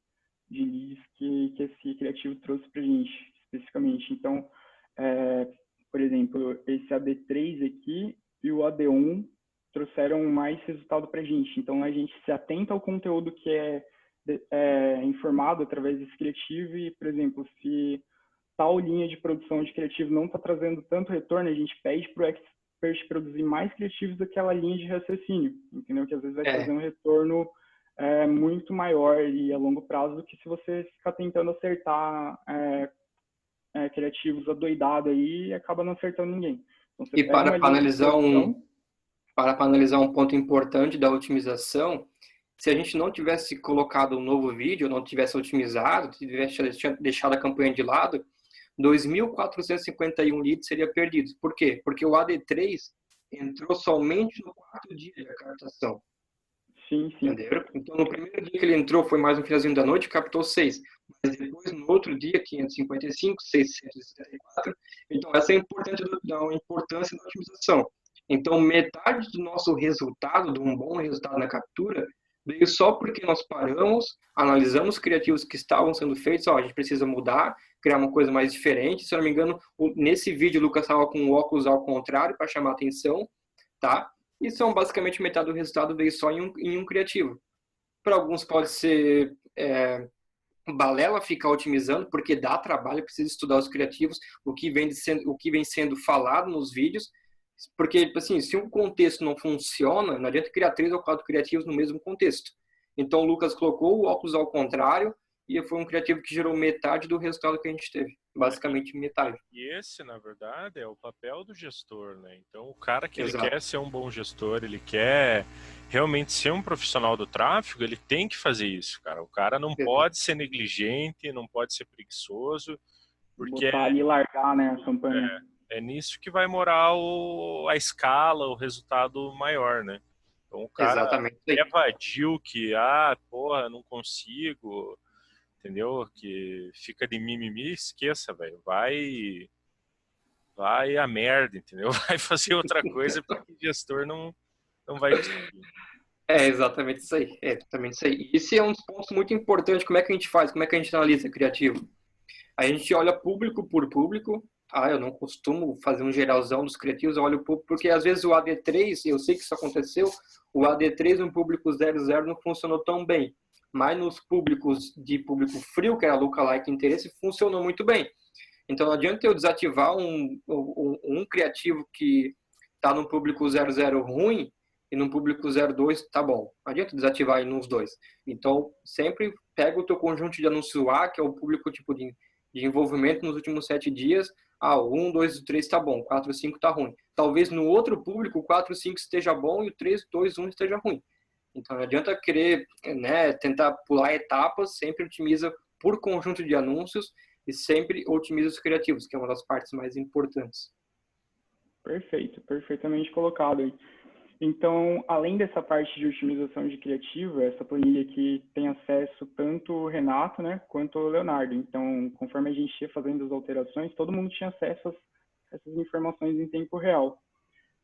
leads que esse criativo trouxe para a gente, especificamente. Então, por exemplo, esse AD3 aqui e o AD1 trouxeram mais resultado para a gente. Então, a gente se atenta ao conteúdo que é informado através desse criativo e, por exemplo, se tal linha de produção de criativo não está trazendo tanto retorno, a gente pede para o expert produzir mais criativos daquela linha de raciocínio, entendeu? Que às vezes vai trazer um retorno muito maior e a longo prazo do que se você ficar tentando acertar criativos adoidados aí e acaba não acertando ninguém. Então, você E pega uma linha de produção... para analisar um ponto importante da otimização, se a gente não tivesse colocado um novo vídeo, não tivesse otimizado, tivesse deixado a campanha de lado, 2.451 leads seria perdido. Por quê? Porque o AD3 entrou somente no 4º dia da captação. Sim. Entenderam? Então, no primeiro dia que ele entrou, foi mais no finalzinho da noite, captou 6. Mas depois, no outro dia, 555, 674. Então, essa é a importância da otimização. Então, metade do nosso resultado, de um bom resultado na captura, veio só porque nós paramos, analisamos os criativos que estavam sendo feitos, a gente precisa mudar, criar uma coisa mais diferente. Se eu não me engano, nesse vídeo o Lucas estava com o óculos ao contrário para chamar a atenção, tá? E são basicamente metade do resultado veio só em um criativo. Para alguns pode ser balela ficar otimizando, porque dá trabalho, precisa estudar os criativos, o que vem sendo falado nos vídeos, porque assim, se um contexto não funciona, não adianta criar 3 ou 4 criativos no mesmo contexto. Então o Lucas colocou o óculos ao contrário e foi um criativo que gerou metade do resultado que a gente teve, basicamente metade. E esse, na verdade, é o papel do gestor, né? Então o cara que ele Exato. quer ser um bom gestor, ele quer realmente ser um profissional do tráfego, ele tem que fazer isso, cara. O cara não pode ser negligente, não pode ser preguiçoso, porque botar ali e largar, né, a campanha. É nisso que vai morar a escala, o resultado maior, né? Então o cara é vadio que, porra, não consigo, entendeu? Que fica de mimimi, esqueça, velho. Vai a merda, entendeu? Vai fazer outra coisa porque o gestor não vai conseguir. É exatamente isso aí. É exatamente isso aí. E esse é um dos pontos muito importantes. Como é que a gente faz? Como é que a gente analisa criativo? A gente olha público por público. Eu não costumo fazer um geralzão dos criativos, eu olho público, porque às vezes o AD3, eu sei que isso aconteceu, o AD3 no público 00 não funcionou tão bem. Mas nos públicos de público frio, que era lookalike interesse, funcionou muito bem. Então não adianta eu desativar um criativo que está no público 00 ruim e no público 02 tá bom. Não adianta desativar aí nos dois. Então sempre pega o teu conjunto de anúncios A, que é o público tipo de envolvimento nos últimos 7 dias. O 1, 2, 3 tá bom, 4, 5 tá ruim. Talvez no outro público o 4, 5 esteja bom e o 3, 2, 1 esteja ruim. Então não adianta querer, né, tentar pular etapas, sempre otimiza por conjunto de anúncios e sempre otimiza os criativos, que é uma das partes mais importantes. Perfeito, perfeitamente colocado aí. Então, além dessa parte de otimização de criativo, essa planilha aqui tem acesso tanto o Renato, né, quanto o Leonardo. Então, conforme a gente ia fazendo as alterações, todo mundo tinha acesso a essas informações em tempo real.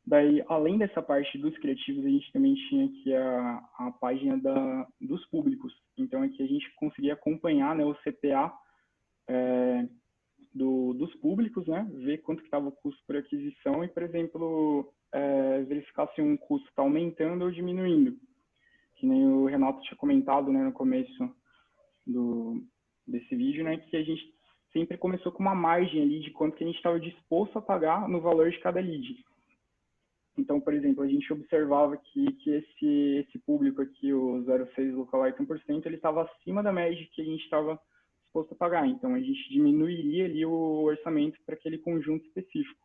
Daí, além dessa parte dos criativos, a gente também tinha aqui a página dos públicos. Então, aqui a gente conseguia acompanhar, né, o CPA dos públicos, né, ver quanto que estava o custo por aquisição e, por exemplo, verificar se um custo está aumentando ou diminuindo. Que nem o Renato tinha comentado, né, no começo desse vídeo, né, que a gente sempre começou com uma margem ali de quanto que a gente estava disposto a pagar no valor de cada lead. Então, por exemplo, a gente observava que esse público aqui, o 06 Lookalike 1%, ele estava acima da média que a gente estava disposto a pagar. Então, a gente diminuiria ali o orçamento para aquele conjunto específico.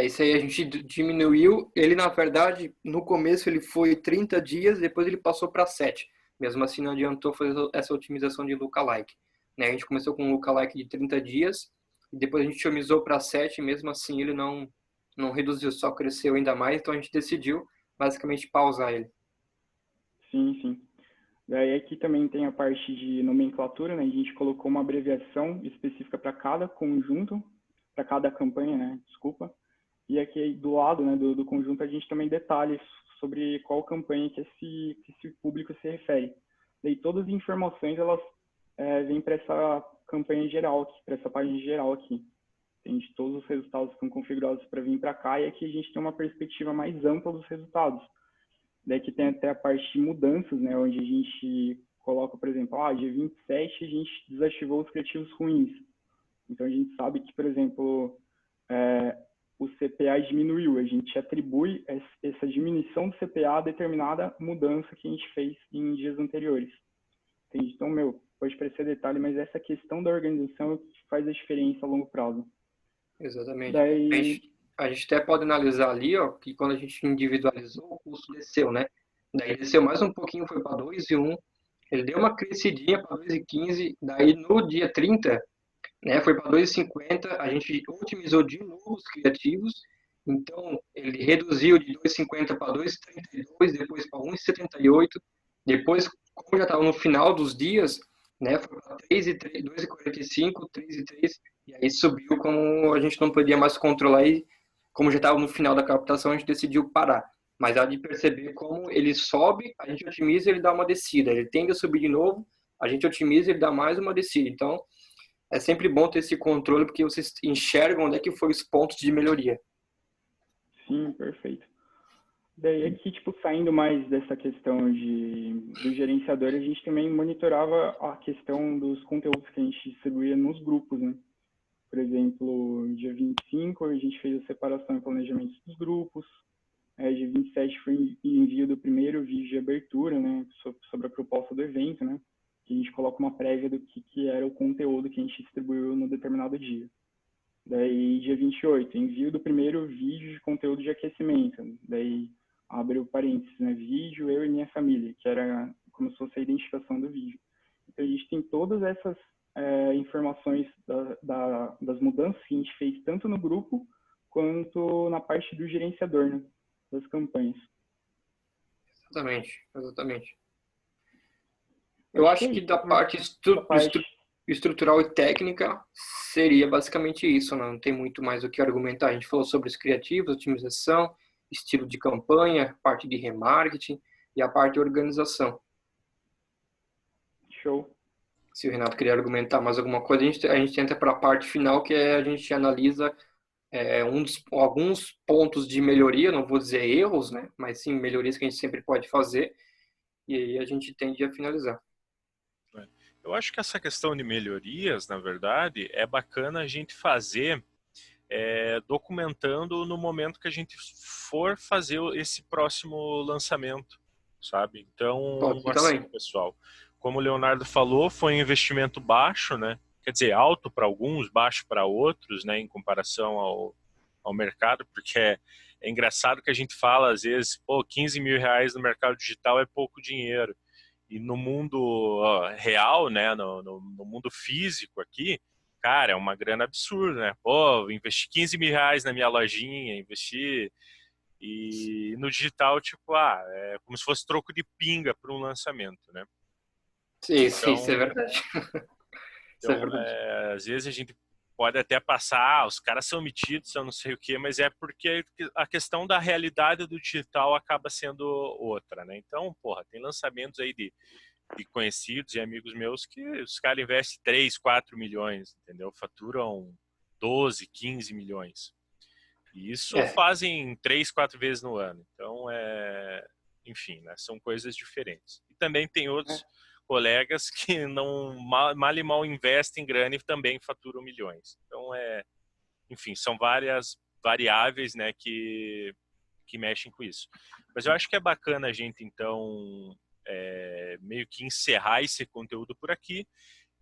Isso aí a gente diminuiu. Ele, na verdade, no começo ele foi 30 dias, depois ele passou para 7. Mesmo assim, não adiantou fazer essa otimização de lookalike. Né? A gente começou com um lookalike de 30 dias, e depois a gente otimizou para 7, mesmo assim ele não reduziu, só cresceu ainda mais, então a gente decidiu basicamente pausar ele. Sim, sim. Daí aqui também tem a parte de nomenclatura, né? A gente colocou uma abreviação específica para cada conjunto, para cada campanha, né? Desculpa. E aqui do lado, né, do conjunto a gente também detalhes sobre qual campanha que esse público se refere. Daí todas as informações elas vêm para essa campanha geral, para essa página geral aqui. Tem de todos os resultados que estão configurados para vir para cá, e aqui a gente tem uma perspectiva mais ampla dos resultados. Daí que tem até a parte de mudanças, né, onde a gente coloca, por exemplo, dia 27 a gente desativou os criativos ruins. Então a gente sabe que, por exemplo, o CPA diminuiu, a gente atribui essa diminuição do CPA a determinada mudança que a gente fez em dias anteriores. Entende? Então, pode parecer detalhe, mas essa questão da organização é que faz a diferença a longo prazo. Exatamente. Daí... A gente até pode analisar ali, ó, que quando a gente individualizou, o custo desceu, né? Daí desceu mais um pouquinho, foi para 2,1. Ele deu uma crescidinha para 2,15. Daí no dia 30, né, foi para 2,50. A gente otimizou de novo os criativos. Então, ele reduziu de 2,50 para 2,32, depois para 1,78. Depois, como já estava no final dos dias, né, foi para 2,45, 3,3. E aí subiu, como a gente não podia mais controlar, e como já estava no final da captação, a gente decidiu parar. Mas há de perceber como ele sobe, a gente otimiza e ele dá uma descida. Ele tende a subir de novo, a gente otimiza e ele dá mais uma descida. Então, é sempre bom ter esse controle, porque vocês enxergam onde é que foram os pontos de melhoria. Sim, perfeito. Daí aqui, saindo mais dessa questão do gerenciador, a gente também monitorava a questão dos conteúdos que a gente distribuía nos grupos, né? Por exemplo, dia 25 a gente fez a separação e planejamento dos grupos. Dia 27 foi envio do primeiro vídeo de abertura, né? Sobre a proposta do evento, né? Que a gente coloca uma prévia do que era o conteúdo que a gente distribuiu no determinado dia. Daí, dia 28, envio do primeiro vídeo de conteúdo de aquecimento. Daí, abre o parênteses, né? Vídeo, eu e minha família, que era como se fosse a identificação do vídeo. Então, a gente tem todas essas informações das mudanças que a gente fez tanto no grupo quanto na parte do gerenciador, né, das campanhas. Exatamente. Eu acho que da parte estrutural e técnica seria basicamente isso, né? Não tem muito mais o que argumentar. A gente falou sobre os criativos, otimização, estilo de campanha, parte de remarketing e a parte de organização. Show. Se o Renato queria argumentar mais alguma coisa, a gente entra para a parte final, que é a gente analisa alguns pontos de melhoria, não vou dizer erros, né? Mas sim melhorias que a gente sempre pode fazer, e aí a gente tende a finalizar. Eu acho que essa questão de melhorias, na verdade, é bacana a gente fazer documentando no momento que a gente for fazer esse próximo lançamento, sabe? Então, assim, pessoal, como o Leonardo falou, foi um investimento baixo, né? Quer dizer, alto para alguns, baixo para outros, né? Em comparação ao mercado, porque é engraçado que a gente fala, às vezes, 15 mil reais no mercado digital é pouco dinheiro. E no mundo real, né? No mundo físico aqui, cara, é uma grana absurda, né? Investi 15 mil reais na minha lojinha, investi... E no digital, é como se fosse troco de pinga para um lançamento, né? Sim, então, isso é verdade. Então, às vezes a gente pode até passar, os caras são metidos, eu não sei o quê, mas é porque a questão da realidade do digital acaba sendo outra, né? Então, porra, tem lançamentos aí de conhecidos e amigos meus que os caras investem 3, 4 milhões, entendeu? Faturam 12, 15 milhões. E isso fazem 3, 4 vezes no ano. Então, enfim, né? São coisas diferentes. E também tem outros colegas que não mal e mal investem grana e também faturam milhões. Então, enfim, são várias variáveis, né, que mexem com isso. Mas eu acho que é bacana a gente, então, meio que encerrar esse conteúdo por aqui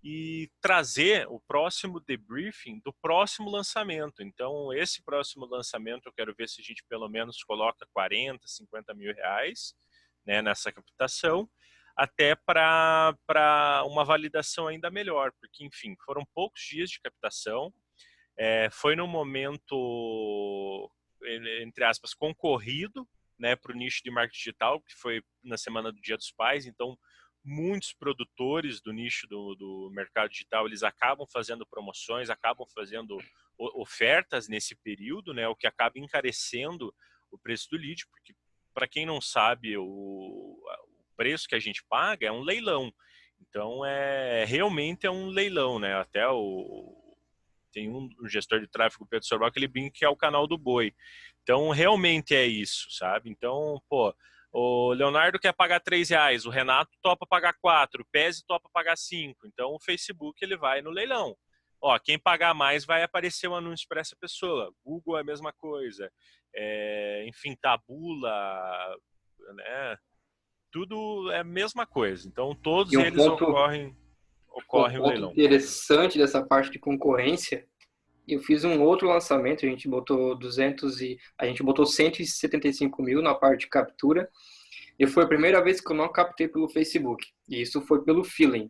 e trazer o próximo debriefing do próximo lançamento. Então, esse próximo lançamento, eu quero ver se a gente pelo menos coloca 40, 50 mil reais, né, nessa captação, até para uma validação ainda melhor, porque, enfim, foram poucos dias de captação, foi num momento, entre aspas, concorrido, né, para o nicho de marketing digital, que foi na semana do Dia dos Pais. Então, muitos produtores do nicho do mercado digital, eles acabam fazendo promoções, acabam fazendo ofertas nesse período, né, o que acaba encarecendo o preço do lead, porque, para quem não sabe, o preço que a gente paga é um leilão. Então, realmente é um leilão, né? Até tem um gestor de tráfego, Pedro Sorbal, que ele brinca que é o canal do boi. Então, realmente é isso, sabe? Então, pô, o Leonardo quer pagar R$3, o Renato topa pagar 4, o Pese topa pagar 5. Então, o Facebook ele vai no leilão. Ó, quem pagar mais vai aparecer um anúncio para essa pessoa. Google é a mesma coisa. Enfim, Tabula, né? Tudo é a mesma coisa. Então, todos eles ocorrem um ponto leilão. Interessante dessa parte de concorrência, eu fiz um outro lançamento, a gente botou 175 mil na parte de captura, e foi a primeira vez que eu não captei pelo Facebook, e isso foi pelo feeling.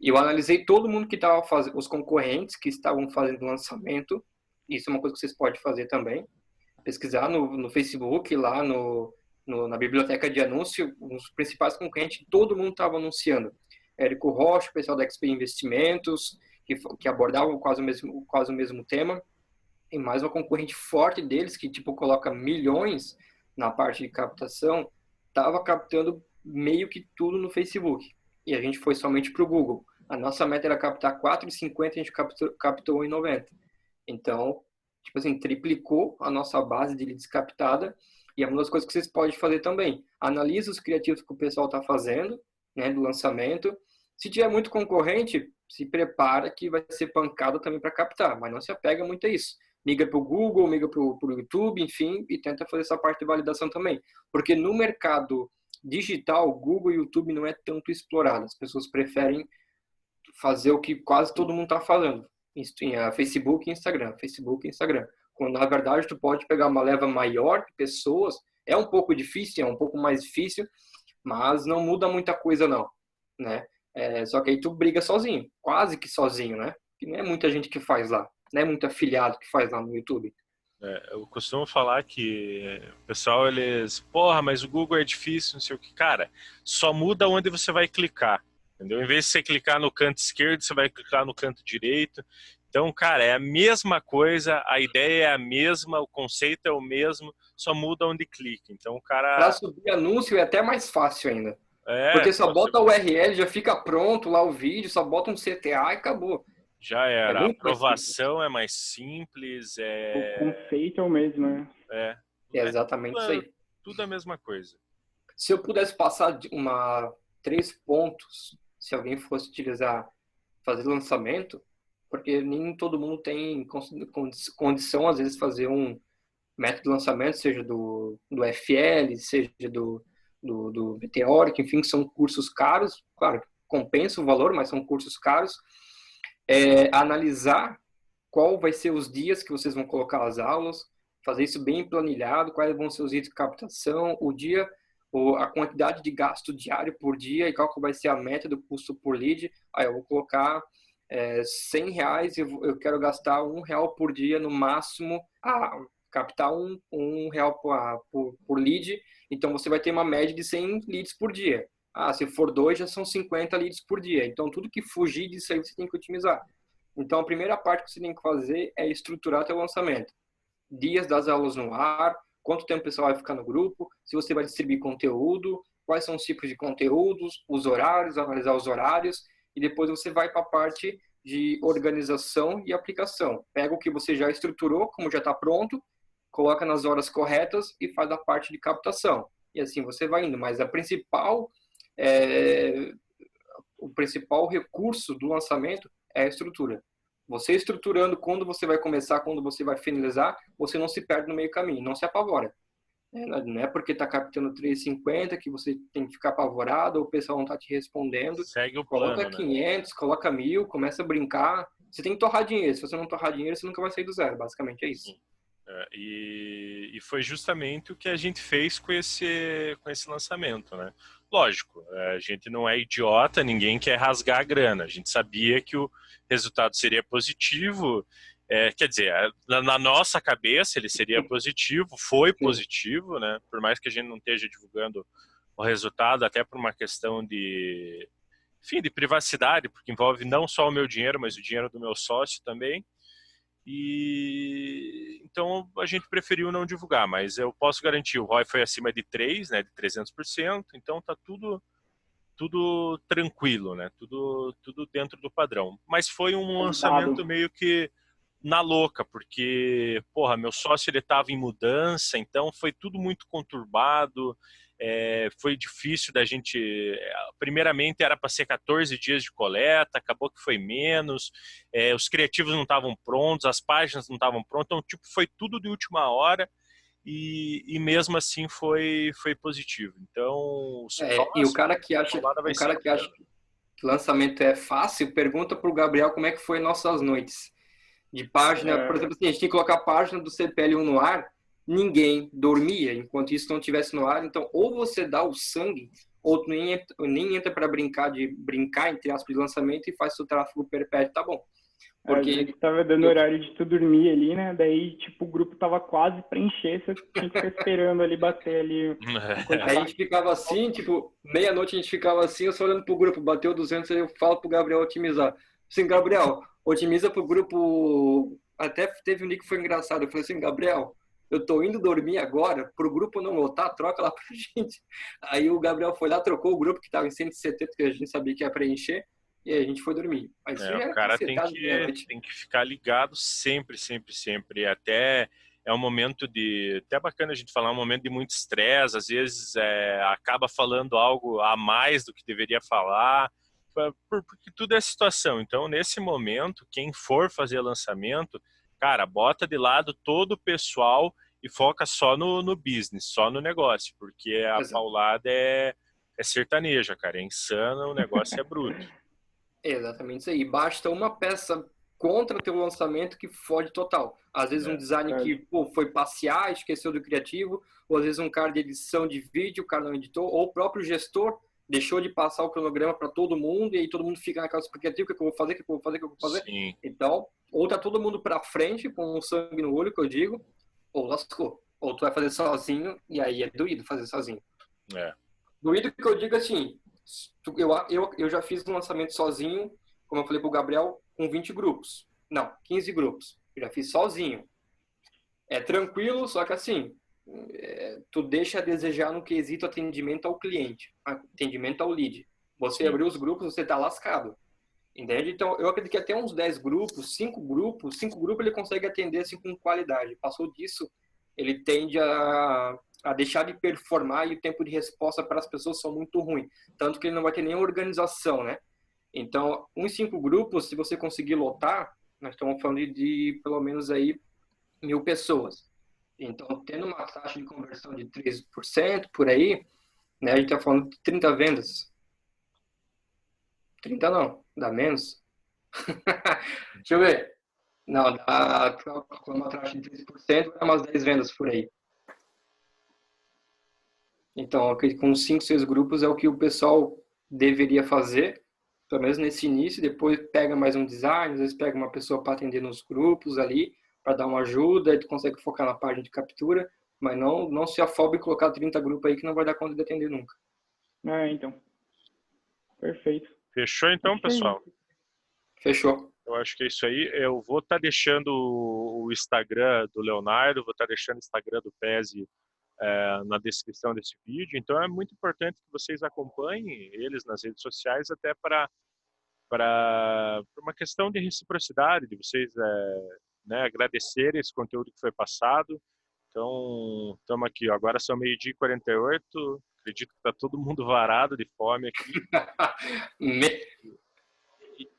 Eu analisei todo mundo que estava fazendo, os concorrentes que estavam fazendo lançamento, isso é uma coisa que vocês podem fazer também, pesquisar no Facebook, lá na biblioteca de anúncio, os principais concorrentes, todo mundo estava anunciando. Érico Rocha, o pessoal da XP Investimentos, que abordavam quase o mesmo tema, e mais uma concorrente forte deles, que tipo coloca milhões na parte de captação, estava captando meio que tudo no Facebook. E a gente foi somente para o Google. A nossa meta era captar 4,50, a gente captou em 90. Então, tipo assim, triplicou a nossa base de leads captada. E é uma das coisas que vocês podem fazer também. Analisa os criativos que o pessoal está fazendo, né, do lançamento. Se tiver muito concorrente, se prepara que vai ser pancada também para captar, mas não se apega muito a isso. Migra para o Google, migra para o YouTube, enfim, e tenta fazer essa parte de validação também. Porque no mercado digital, Google e YouTube não é tanto explorado. As pessoas preferem fazer o que quase todo mundo está falando. Facebook e Instagram, Facebook e Instagram. Quando, na verdade, tu pode pegar uma leva maior de pessoas. É um pouco difícil, é um pouco mais difícil, mas não muda muita coisa não, né? Só que aí tu briga sozinho, quase que sozinho, né? Que não é muita gente que faz lá, não é muito afiliado que faz lá no YouTube. Eu costumo falar que o pessoal, eles... Porra, mas o Google é difícil, não sei o que. Cara, só muda onde você vai clicar, entendeu? Em vez de você clicar no canto esquerdo, você vai clicar no canto direito. Então, cara, é a mesma coisa, a ideia é a mesma, o conceito é o mesmo, só muda onde clica. Então, o cara... Para subir anúncio é até mais fácil ainda. Porque só bota a URL, já fica pronto lá o vídeo, só bota um CTA e acabou. Já era. A aprovação é mais simples. O conceito é o mesmo, né? É exatamente isso aí. Tudo a mesma coisa. Se eu pudesse passar 3 pontos, se alguém fosse fazer lançamento, porque nem todo mundo tem condição, às vezes, de fazer um método de lançamento, seja do FL, seja do Meteoric, enfim, são cursos caros, claro, compensa o valor, mas são cursos caros. Analisar qual vai ser os dias que vocês vão colocar as aulas, fazer isso bem planilhado, quais vão ser os itens de captação, o dia, a quantidade de gasto diário por dia e qual vai ser a meta do custo por lead. Aí eu vou colocar R$100 e eu quero gastar R$1 por dia no máximo, captar R$1 por lead, então você vai ter uma média de 100 leads por dia. Se for 2, já são 50 leads por dia. Então, tudo que fugir disso aí você tem que otimizar. Então, a primeira parte que você tem que fazer é estruturar teu lançamento. Dias das aulas no ar, quanto tempo o pessoal vai ficar no grupo, se você vai distribuir conteúdo, quais são os tipos de conteúdos, os horários, analisar os horários, e depois você vai para a parte de organização e aplicação. Pega o que você já estruturou, como já está pronto, coloca nas horas corretas e faz a parte de captação. E assim você vai indo. Mas o principal recurso do lançamento é a estrutura. Você estruturando quando você vai começar, quando você vai finalizar, você não se perde no meio caminho, não se apavora. Não é porque está captando 350 que você tem que ficar apavorado ou o pessoal não está te respondendo. Segue o Coloca plano, 500, coloca 1000, começa a brincar. Você tem que torrar dinheiro. Se você não torrar dinheiro, você nunca vai sair do zero. Basicamente é isso. E foi justamente o que a gente fez com esse lançamento, né? Lógico, a gente não é idiota, ninguém quer rasgar a grana. A gente sabia que o resultado seria positivo. Quer dizer, na nossa cabeça ele seria positivo, foi positivo, né? Por mais que a gente não esteja divulgando o resultado, até por uma questão de privacidade, porque envolve não só o meu dinheiro, mas o dinheiro do meu sócio também. E então a gente preferiu não divulgar, mas eu posso garantir, o ROI foi acima de 3, né, de 300%, então tá tudo tranquilo, né? Tudo dentro do padrão. Mas foi um lançamento meio que na louca, porque, porra, meu sócio ele estava em mudança, então foi tudo muito conturbado. Foi difícil da gente. Primeiramente era para ser 14 dias de coleta, acabou que foi menos. Os criativos não estavam prontos, as páginas não estavam prontas, então tipo foi tudo de última hora e mesmo assim foi positivo. Então e o cara que acha que lançamento é fácil, pergunta para o Gabriel como é que foi nossas noites de página. Por exemplo, assim, a gente tem que colocar a página do CPL1 no ar. Ninguém dormia enquanto isso não estivesse no ar. Então, ou você dá o sangue, ou tu nem entra para brincar, entre aspas, de lançamento e faz seu tráfego perpétuo, tá bom. Porque a gente tava dando horário de tu dormir ali, né? Daí, tipo, o grupo tava quase para encher, você tinha que ficar esperando ali, bater ali. Aí a gente ficava assim, tipo, meia-noite a gente ficava assim, eu só olhando pro grupo, bateu 200, aí eu falo pro Gabriel otimizar. Assim, Gabriel, otimiza pro grupo. Até teve um dia que foi engraçado. Eu falei assim, Gabriel, eu tô indo dormir agora, pro grupo não lotar, troca lá pra gente. Aí o Gabriel foi lá, trocou o grupo que tava em 170, que a gente sabia que ia preencher, e aí a gente foi dormir. Mas o cara tem que ficar ligado sempre, sempre, sempre. Até é um momento até bacana a gente falar, um momento de muito estresse, às vezes acaba falando algo a mais do que deveria falar, porque tudo é situação. Então, nesse momento, quem for fazer lançamento, cara, bota de lado todo o pessoal e foca só no business, só no negócio, porque a paulada é sertaneja, cara, é insana, o negócio é bruto. Exatamente isso aí. Basta uma peça contra teu lançamento que fode total. Às vezes um design que foi passear, esqueceu do criativo, ou às vezes um cara de edição de vídeo, o cara não editou, ou o próprio gestor deixou de passar o cronograma para todo mundo e aí todo mundo fica naquela expectativa, o que eu vou fazer, o que eu vou fazer, o que eu vou fazer. Sim. Então, ou tá todo mundo para frente com o sangue no olho, que eu digo, ou lascou. Ou tu vai fazer sozinho e aí é doído fazer sozinho. Doído que eu digo assim, eu já fiz um lançamento sozinho, como eu falei pro Gabriel, com 20 grupos. Não, 15 grupos. Eu já fiz sozinho. É tranquilo, só que assim, tu deixa a desejar no quesito atendimento ao cliente, atendimento ao lead. Você abriu os grupos, você tá lascado. Entende? Então, eu acredito que até uns 10 grupos, 5 grupos ele consegue atender assim com qualidade. Passou disso, ele tende a deixar de performar e o tempo de resposta para as pessoas são muito ruim. Tanto que ele não vai ter nenhuma organização, né? Então, uns 5 grupos, se você conseguir lotar, nós estamos falando de pelo menos aí 1000 pessoas. Então, tendo uma taxa de conversão de 13% por aí, né? A gente está falando de 30 vendas. 30 não, dá menos. Deixa eu ver. Não, dá com uma taxa de 13%, dá umas 10 vendas por aí. Então, com 5, 6 grupos é o que o pessoal deveria fazer, pelo menos nesse início. Depois pega mais um design, às vezes pega uma pessoa para atender nos grupos ali, para dar uma ajuda, e tu consegue focar na página de captura, mas não se afobe e colocar 30 grupos aí que não vai dar conta de atender nunca. Então. Perfeito. Fechou então, pessoal? Fechou. Eu acho que é isso aí. Eu vou estar deixando o Instagram do Leonardo, vou estar deixando o Instagram do Pese na descrição desse vídeo. Então é muito importante que vocês acompanhem eles nas redes sociais, até para uma questão de reciprocidade, de vocês né, agradecerem esse conteúdo que foi passado. Então, estamos aqui, ó. Agora são 12h48, acredito que está todo mundo varado de fome aqui.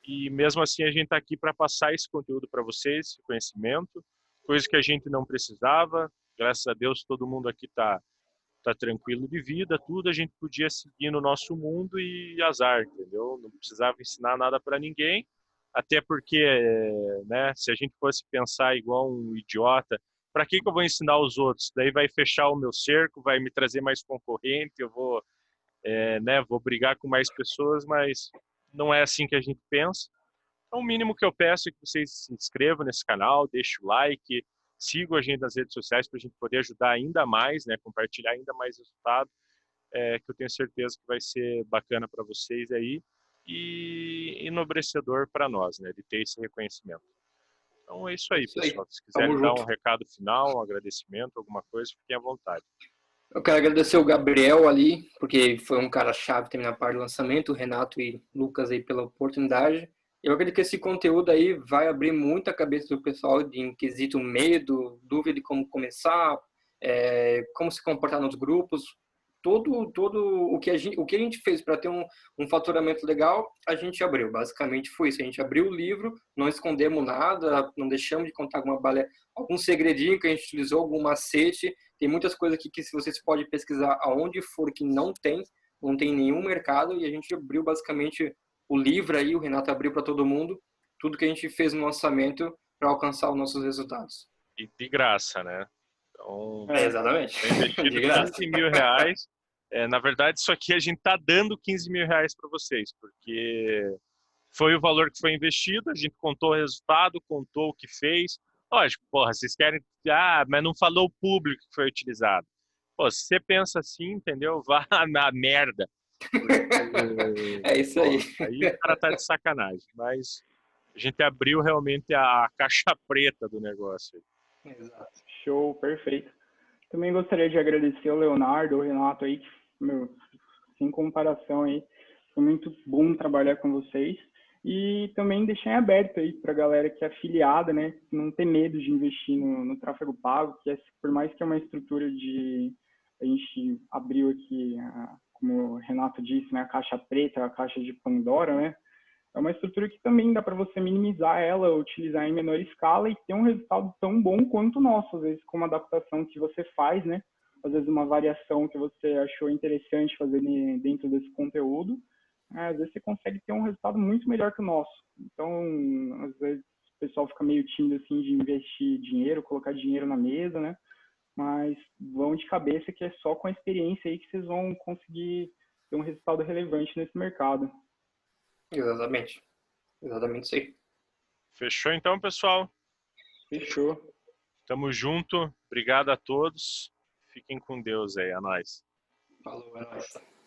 E mesmo assim a gente está aqui para passar esse conteúdo para vocês, esse conhecimento, coisa que a gente não precisava. Graças a Deus todo mundo aqui está tranquilo de vida, tudo a gente podia seguir no nosso mundo e azar, entendeu? Não precisava ensinar nada para ninguém, até porque, né, se a gente fosse pensar igual um idiota, para que eu vou ensinar os outros? Daí vai fechar o meu cerco, vai me trazer mais concorrente, eu vou, né, vou brigar com mais pessoas, mas não é assim que a gente pensa. Então, o mínimo que eu peço é que vocês se inscrevam nesse canal, deixem o like, sigam a gente nas redes sociais para a gente poder ajudar ainda mais, né, compartilhar ainda mais resultado, que eu tenho certeza que vai ser bacana para vocês aí e enobrecedor para nós, né, de ter esse reconhecimento. Então é isso aí, pessoal. Se quiserem dar um recado final, um agradecimento, alguma coisa, fiquem à vontade. Eu quero agradecer o Gabriel ali, porque foi um cara-chave também na parte do lançamento, o Renato e Lucas aí pela oportunidade. Eu acredito que esse conteúdo aí vai abrir muito a cabeça do pessoal em quesito medo, dúvida de como começar, como se comportar nos grupos. Todo o que a gente fez para ter um faturamento legal, a gente abriu. Basicamente foi isso. A gente abriu o livro, não escondemos nada, não deixamos de contar algum segredinho que a gente utilizou, algum macete. Tem muitas coisas aqui que vocês podem pesquisar aonde for que não tem nenhum mercado, e a gente abriu basicamente o livro aí, o Renato abriu para todo mundo, tudo que a gente fez no lançamento para alcançar os nossos resultados. E de graça, né? Então, exatamente. Investido De graça. 15 mil reais. Na verdade, isso aqui a gente está dando 15 mil reais para vocês, porque foi o valor que foi investido, a gente contou o resultado, contou o que fez. Lógico, porra, vocês querem... mas não falou o público que foi utilizado. Pô, se você pensa assim, entendeu? Vá na merda. Porque, é isso aí. Aí o cara tá de sacanagem. Mas a gente abriu realmente a caixa preta do negócio. Exato. Show, perfeito. Também gostaria de agradecer ao Leonardo, ao Renato aí, que, meu, sem comparação aí, foi muito bom trabalhar com vocês. E também deixar em aberto aí para a galera que é afiliada, né, não ter medo de investir no tráfego pago, que por mais que é uma estrutura a gente abriu aqui, como o Renato disse, né, a caixa preta, a caixa de Pandora, né, é uma estrutura que também dá para você minimizar ela, utilizar em menor escala e ter um resultado tão bom quanto o nosso, às vezes com uma adaptação que você faz, né, às vezes uma variação que você achou interessante fazer dentro desse conteúdo, às vezes você consegue ter um resultado muito melhor que o nosso. Então, às vezes o pessoal fica meio tímido assim de investir dinheiro, colocar dinheiro na mesa, né? Mas vão de cabeça que é só com a experiência aí que vocês vão conseguir ter um resultado relevante nesse mercado. Exatamente. Exatamente isso aí. Fechou então, pessoal? Fechou. Tamo junto. Obrigado a todos. Fiquem com Deus aí. É nóis. Falou, é nóis.